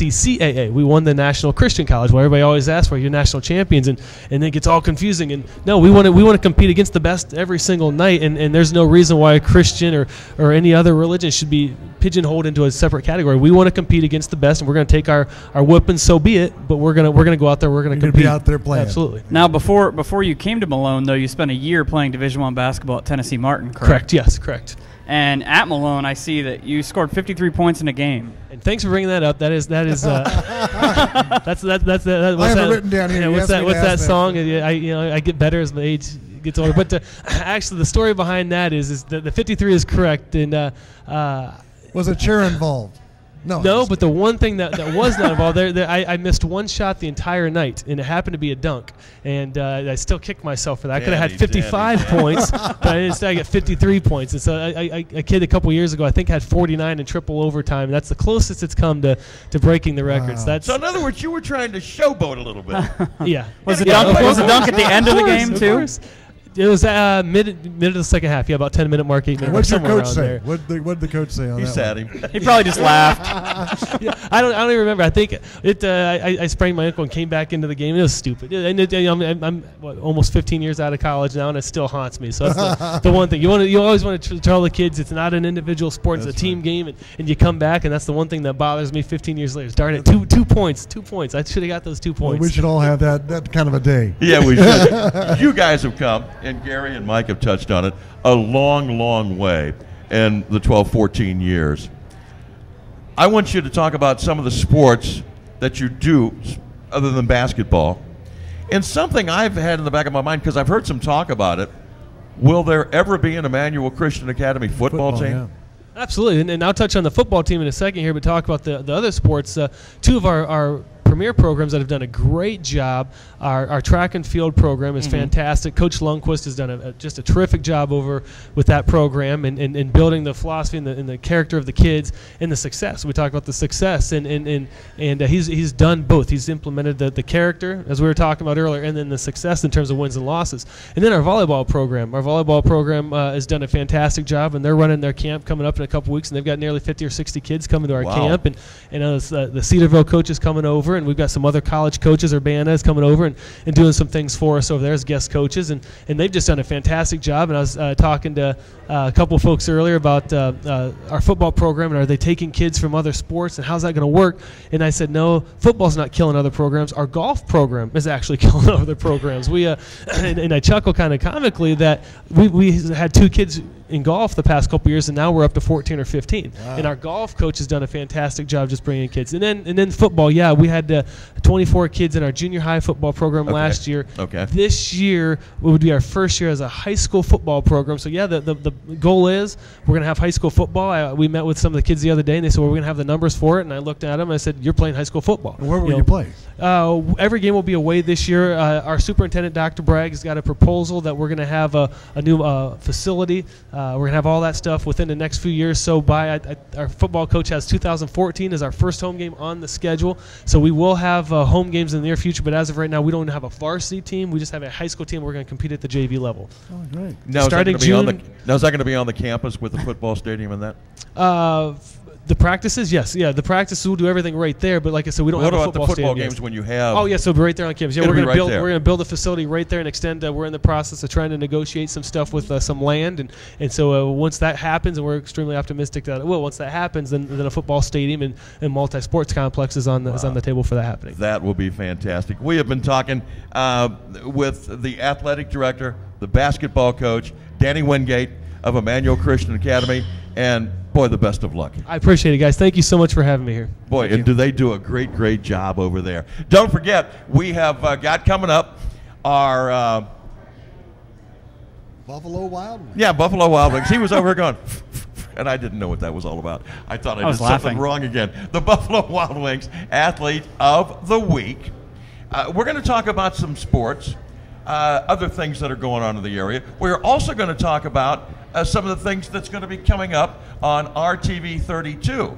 We won the National Christian College, where everybody always asks for you're national champions, and it gets all confusing. And no, we want to compete against the best every single night, and there's no reason why a Christian or any other religion should be pigeonholed into a separate category. We want to compete against the best, and we're going to take our weapons, so be it. But we're going to go out there. We're going to compete. Be out there playing. Absolutely. Now, before you came to Malone, though, you spent a year playing Division I basketball at Tennessee Martin. Correct? Yes, correct. And at Malone, I see that you scored 53 points in a game. And thanks for bringing that up. That is that's I have it written down here. What's that song? I get better as my age gets older. But actually, the story behind that is that the 53 is correct. And was a chair involved? No, but the one thing that was not involved, I missed one shot the entire night, and it happened to be a dunk. And I still kicked myself for that. I could have had 55 points, but instead I got 53 points. And so a kid a couple years ago, I think, had 49 in triple overtime. That's the closest it's come to breaking the records. Wow. So in other words, you were trying to showboat a little bit. Yeah. Was the dunk at the end of the game, too? It was mid of the second half. Yeah, about 10-minute mark, 8 minutes. What's your coach say? What did the coach say on that? He sat him. He probably just laughed. Yeah, I don't even remember. I think I sprained my ankle and came back into the game. It was stupid. I'm almost 15 years out of college now, and it still haunts me. So that's the one thing you always want to tell the kids. It's not an individual sport; it's a team game, and you come back, and that's the one thing that bothers me 15 years later. Darn it, 2 points. I should have got those 2 points. Well, we should all have that kind of a day. Yeah, we should. You guys have come, and Gary and Mike have touched on it, a long, long way in the 12, 14 years. I want you to talk about some of the sports that you do other than basketball. And something I've had in the back of my mind, because I've heard some talk about it, will there ever be an Emmanuel Christian Academy football team? Yeah. Absolutely, and I'll touch on the football team in a second here, but talk about the other sports. 2 of our premier programs that have done a great job. Our track and field program is fantastic. Coach Lundquist has done just a terrific job over with that program and building the philosophy and the character of the kids and the success. We talked about the success, and he's done both. He's implemented the character, as we were talking about earlier, and then the success in terms of wins and losses. And then our volleyball program has done a fantastic job, and they're running their camp coming up in a couple weeks, and they've got nearly 50 or 60 kids coming to our camp, and the Cedarville coaches coming over, and we've got some other college coaches. Urbana is coming over and doing some things for us over there as guest coaches, and they've just done a fantastic job. And I was talking to a couple folks earlier about our football program, and are they taking kids from other sports, and how's that going to work? And I said, no, football's not killing other programs. Our golf program is actually killing other programs. We and I chuckle kind of comically that we had 2 kids in golf the past couple years, and now we're up to 14 or 15. Wow. And our golf coach has done a fantastic job just bringing kids. And then football, we had 24 kids in our junior high football program last year. This year would be our first year as a high school football program. So the goal is we're going to have high school football. We met with some of the kids the other day, and they said, well, we're going to have the numbers for it. And I looked at them and I said, you're playing high school football. And where will you play? Every game will be away this year. Our superintendent, Dr. Bragg, has got a proposal that we're going to have a new facility. We're going to have all that stuff within the next few years. So our football coach has 2014 as our first home game on the schedule. So we will have home games in the near future, but as of right now, we don't have a varsity team. We just have a high school team. We're going to compete at the JV level. Oh, great. Now, starting June. Now, is that going to be on the campus with the football stadium and that? The practices, yes. Yeah, the practices will do everything right there, but like I said, we don't have a football stadium. What about the football games when you have? Oh, yeah, so right there on campus. Yeah, we're going to build a facility right there and extend. We're in the process of trying to negotiate some stuff with some land, and so once that happens, and we're extremely optimistic that it will. Once that happens, then a football stadium and multi-sports complex is on the table for that happening. That will be fantastic. We have been talking with the athletic director, the basketball coach, Danny Wingate of Emmanuel Christian Academy, and boy, the best of luck. I appreciate it, guys. Thank you so much for having me here. Boy, and do they do a great job over there. Don't forget, we have got coming up our Buffalo Wild Wings. Yeah, Buffalo Wild Wings. He was over here going, and I didn't know what that was all about. I thought I did something wrong again. The Buffalo Wild Wings Athlete of the Week. We're going to talk about some sports, other things that are going on in the area. We're also going to talk about some of the things that's going to be coming up on RTV 32.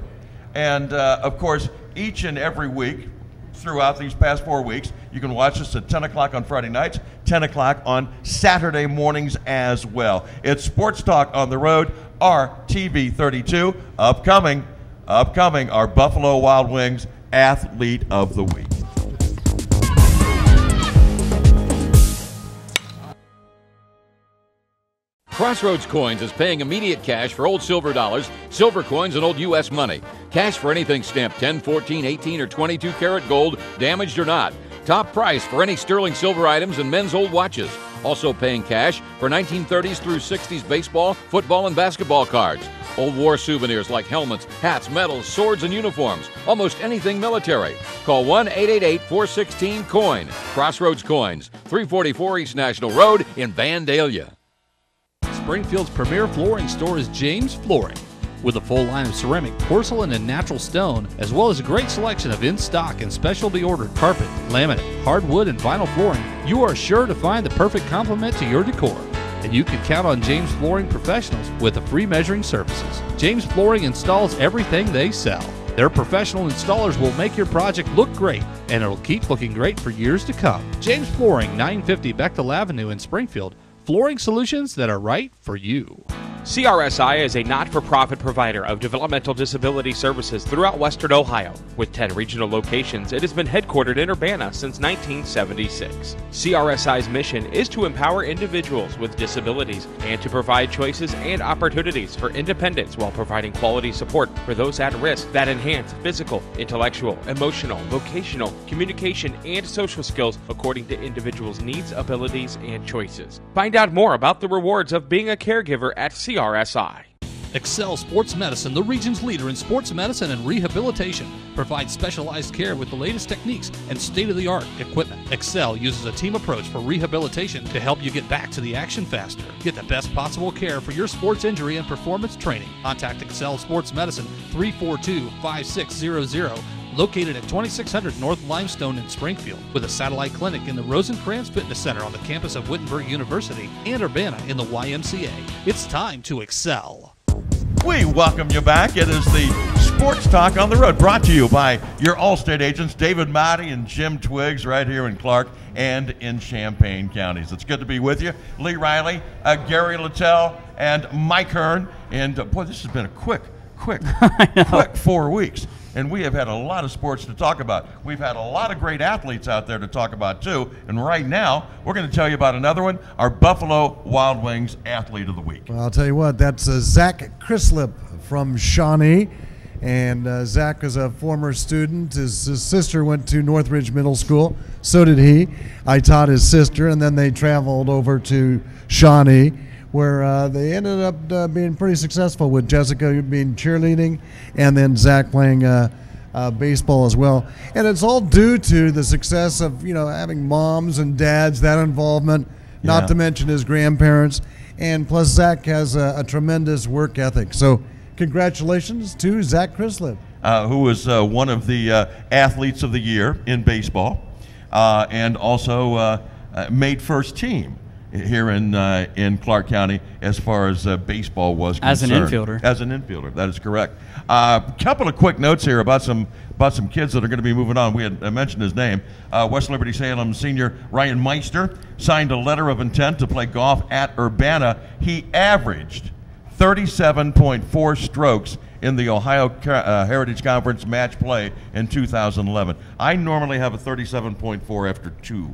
And, of course, each and every week throughout these past 4 weeks, you can watch us at 10 o'clock on Friday nights, 10 o'clock on Saturday mornings as well. It's Sports Talk on the Road, RTV 32. Upcoming, our Buffalo Wild Wings Athlete of the Week. Crossroads Coins is paying immediate cash for old silver dollars, silver coins, and old U.S. money. Cash for anything stamped 10, 14, 18, or 22 karat gold, damaged or not. Top price for any sterling silver items and men's old watches. Also paying cash for 1930s through 60s baseball, football, and basketball cards. Old war souvenirs like helmets, hats, medals, swords, and uniforms. Almost anything military. Call 1-888-416-COIN. Crossroads Coins, 344 East National Road in Vandalia. Springfield's premier flooring store is James Flooring. With a full line of ceramic, porcelain, and natural stone, as well as a great selection of in-stock and specialty ordered carpet, laminate, hardwood, and vinyl flooring, you are sure to find the perfect complement to your decor. And you can count on James Flooring professionals with the free measuring services. James Flooring installs everything they sell. Their professional installers will make your project look great, and it'll keep looking great for years to come. James Flooring, 950 Bechtel Avenue in Springfield. Flooring solutions that are right for you. CRSI is a not-for-profit provider of developmental disability services throughout Western Ohio. With 10 regional locations, it has been headquartered in Urbana since 1976. CRSI's mission is to empower individuals with disabilities and to provide choices and opportunities for independence while providing quality support for those at risk that enhance physical, intellectual, emotional, vocational, communication, and social skills according to individuals' needs, abilities, and choices. Find out more about the rewards of being a caregiver at CRSI. Excel Sports Medicine, the region's leader in sports medicine and rehabilitation, provides specialized care with the latest techniques and state-of-the-art equipment. Excel uses a team approach for rehabilitation to help you get back to the action faster. Get the best possible care for your sports injury and performance training. Contact Excel Sports Medicine 342-5600 located at 2600 North Limestone in Springfield, with a satellite clinic in the Rosencrantz Fitness Center on the campus of Wittenberg University and Urbana in the YMCA. It's time to excel. We welcome you back. It is the Sports Talk on the Road, brought to you by your Allstate agents, David Motti and Jim Twiggs, right here in Clark and in Champaign counties. It's good to be with you. Lee Riley, Gary Littell, and Mike Hirn. And boy, this has been a quick 4 weeks. And we have had a lot of sports to talk about. We've had a lot of great athletes out there to talk about, too. And right now, we're going to tell you about another one, our Buffalo Wild Wings Athlete of the Week. Well, I'll tell you what, that's Zach Crislip from Shawnee. And Zach is a former student. His sister went to Northridge Middle School. So did he. I taught his sister, and then they traveled over to Shawnee, where they ended up being pretty successful, with Jessica being cheerleading and then Zach playing baseball as well. And it's all due to the success of, having moms and dads, that involvement, not to mention his grandparents. And plus, Zach has a tremendous work ethic. So congratulations to Zach Crislip. Who was one of the athletes of the year in baseball, and also made first team here in Clark County as far as baseball was concerned. As an infielder, that is correct. Couple of quick notes here about some kids that are going to be moving on. We had mentioned his name. West Liberty Salem senior Ryan Meister signed a letter of intent to play golf at Urbana. He averaged 37.4 strokes in the Ohio Heritage Conference match play in 2011. I normally have a 37.4 after 2.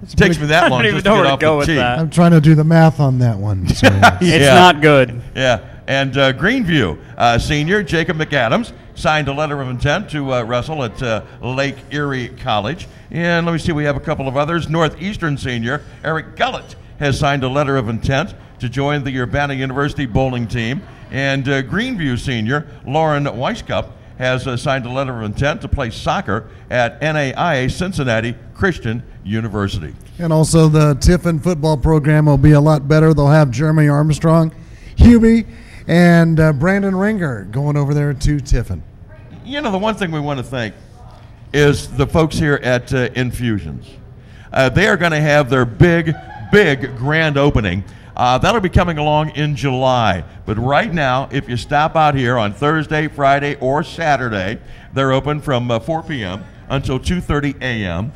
It takes me that long just to get off the tee. I'm trying to do the math on that one. So. It's not good. Yeah. And Greenview senior Jacob McAdams signed a letter of intent to wrestle at Lake Erie College. And let me see, we have a couple of others. Northeastern senior Eric Gullett has signed a letter of intent to join the Urbana University bowling team. And Greenview senior Lauren Weiskup has signed a letter of intent to play soccer at NAIA Cincinnati Christian University. And also the Tiffin football program will be a lot better. They'll have Jeremy Armstrong, Hubie, and Brandon Ringer going over there to Tiffin. The one thing we want to thank is the folks here at Infusions. They are going to have their big grand opening. That'll be coming along in July. But right now, if you stop out here on Thursday, Friday, or Saturday, they're open from 4 p.m. until 2:30 a.m.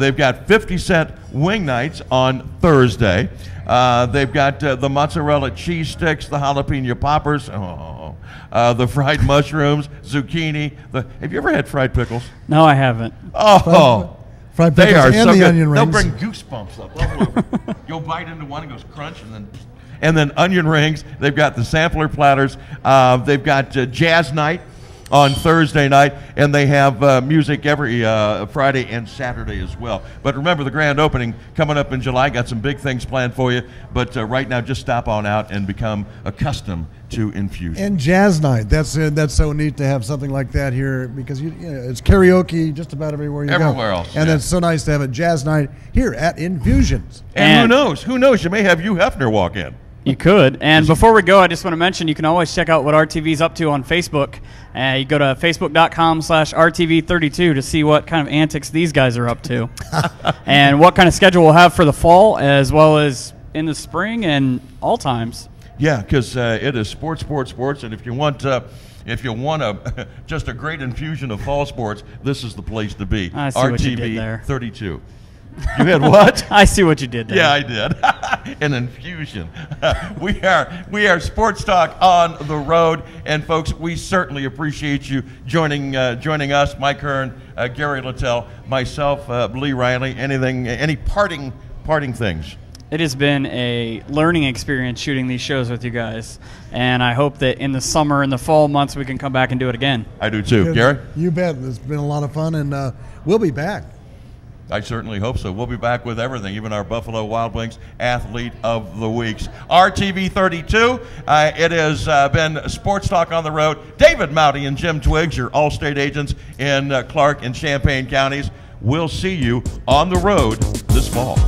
They've got 50-cent wing nights on Thursday. They've got the mozzarella cheese sticks, the jalapeno poppers, the fried mushrooms, zucchini. Have you ever had fried pickles? No, I haven't. Oh, fried they pickles are and so the good. onion rings. They'll bring goosebumps up all over. You'll bite into one, it goes crunch, and then onion rings. They've got the sampler platters. They've got jazz night on Thursday night, and they have music every Friday and Saturday as well. But remember, the grand opening coming up in July. Got some big things planned for you. But right now, just stop on out and become accustomed to Infusion. And jazz night. That's so neat to have something like that here, because it's karaoke just about everywhere you go. Everywhere else. And it's so nice to have a jazz night here at Infusions. And who knows? You may have Hugh Hefner walk in. You could. And before we go, I just want to mention you can always check out what RTV's up to on Facebook. You go to facebook.com/RTV32 to see what kind of antics these guys are up to and what kind of schedule we'll have for the fall as well as in the spring and all times. Yeah, because it is sports, and if you want just a great infusion of fall sports, this is the place to be. I see what you did there. 32. You had what? I see what you did there. Yeah, I did. An infusion. We are Sports Talk on the road, and folks, we certainly appreciate you joining us, Mike Hirn, Gary Littell, myself, Lee Riley. Any parting things? It has been a learning experience shooting these shows with you guys, and I hope that in the summer and the fall months we can come back and do it again. I do too. Gary? You bet. It's been a lot of fun, and we'll be back. I certainly hope so. We'll be back with everything, even our Buffalo Wild Wings Athlete of the Weeks. RTV 32, it has been Sports Talk on the Road. David Mounty and Jim Twiggs, your Allstate agents in Clark and Champaign counties. We'll see you on the road this fall.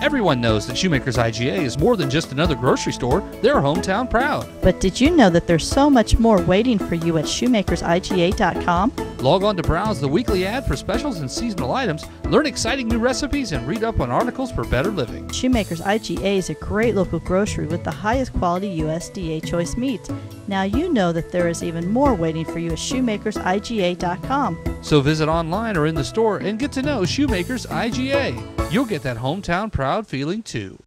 Everyone knows that Shoemakers IGA is more than just another grocery store. They're hometown proud. But did you know that there's so much more waiting for you at shoemakersiga.com? Log on to browse the weekly ad for specials and seasonal items, learn exciting new recipes, and read up on articles for better living. Shoemakers IGA is a great local grocery with the highest quality USDA choice meats. Now you know that there is even more waiting for you at shoemakersiga.com. So visit online or in the store and get to know Shoemakers IGA. You'll get that hometown proud feeling too.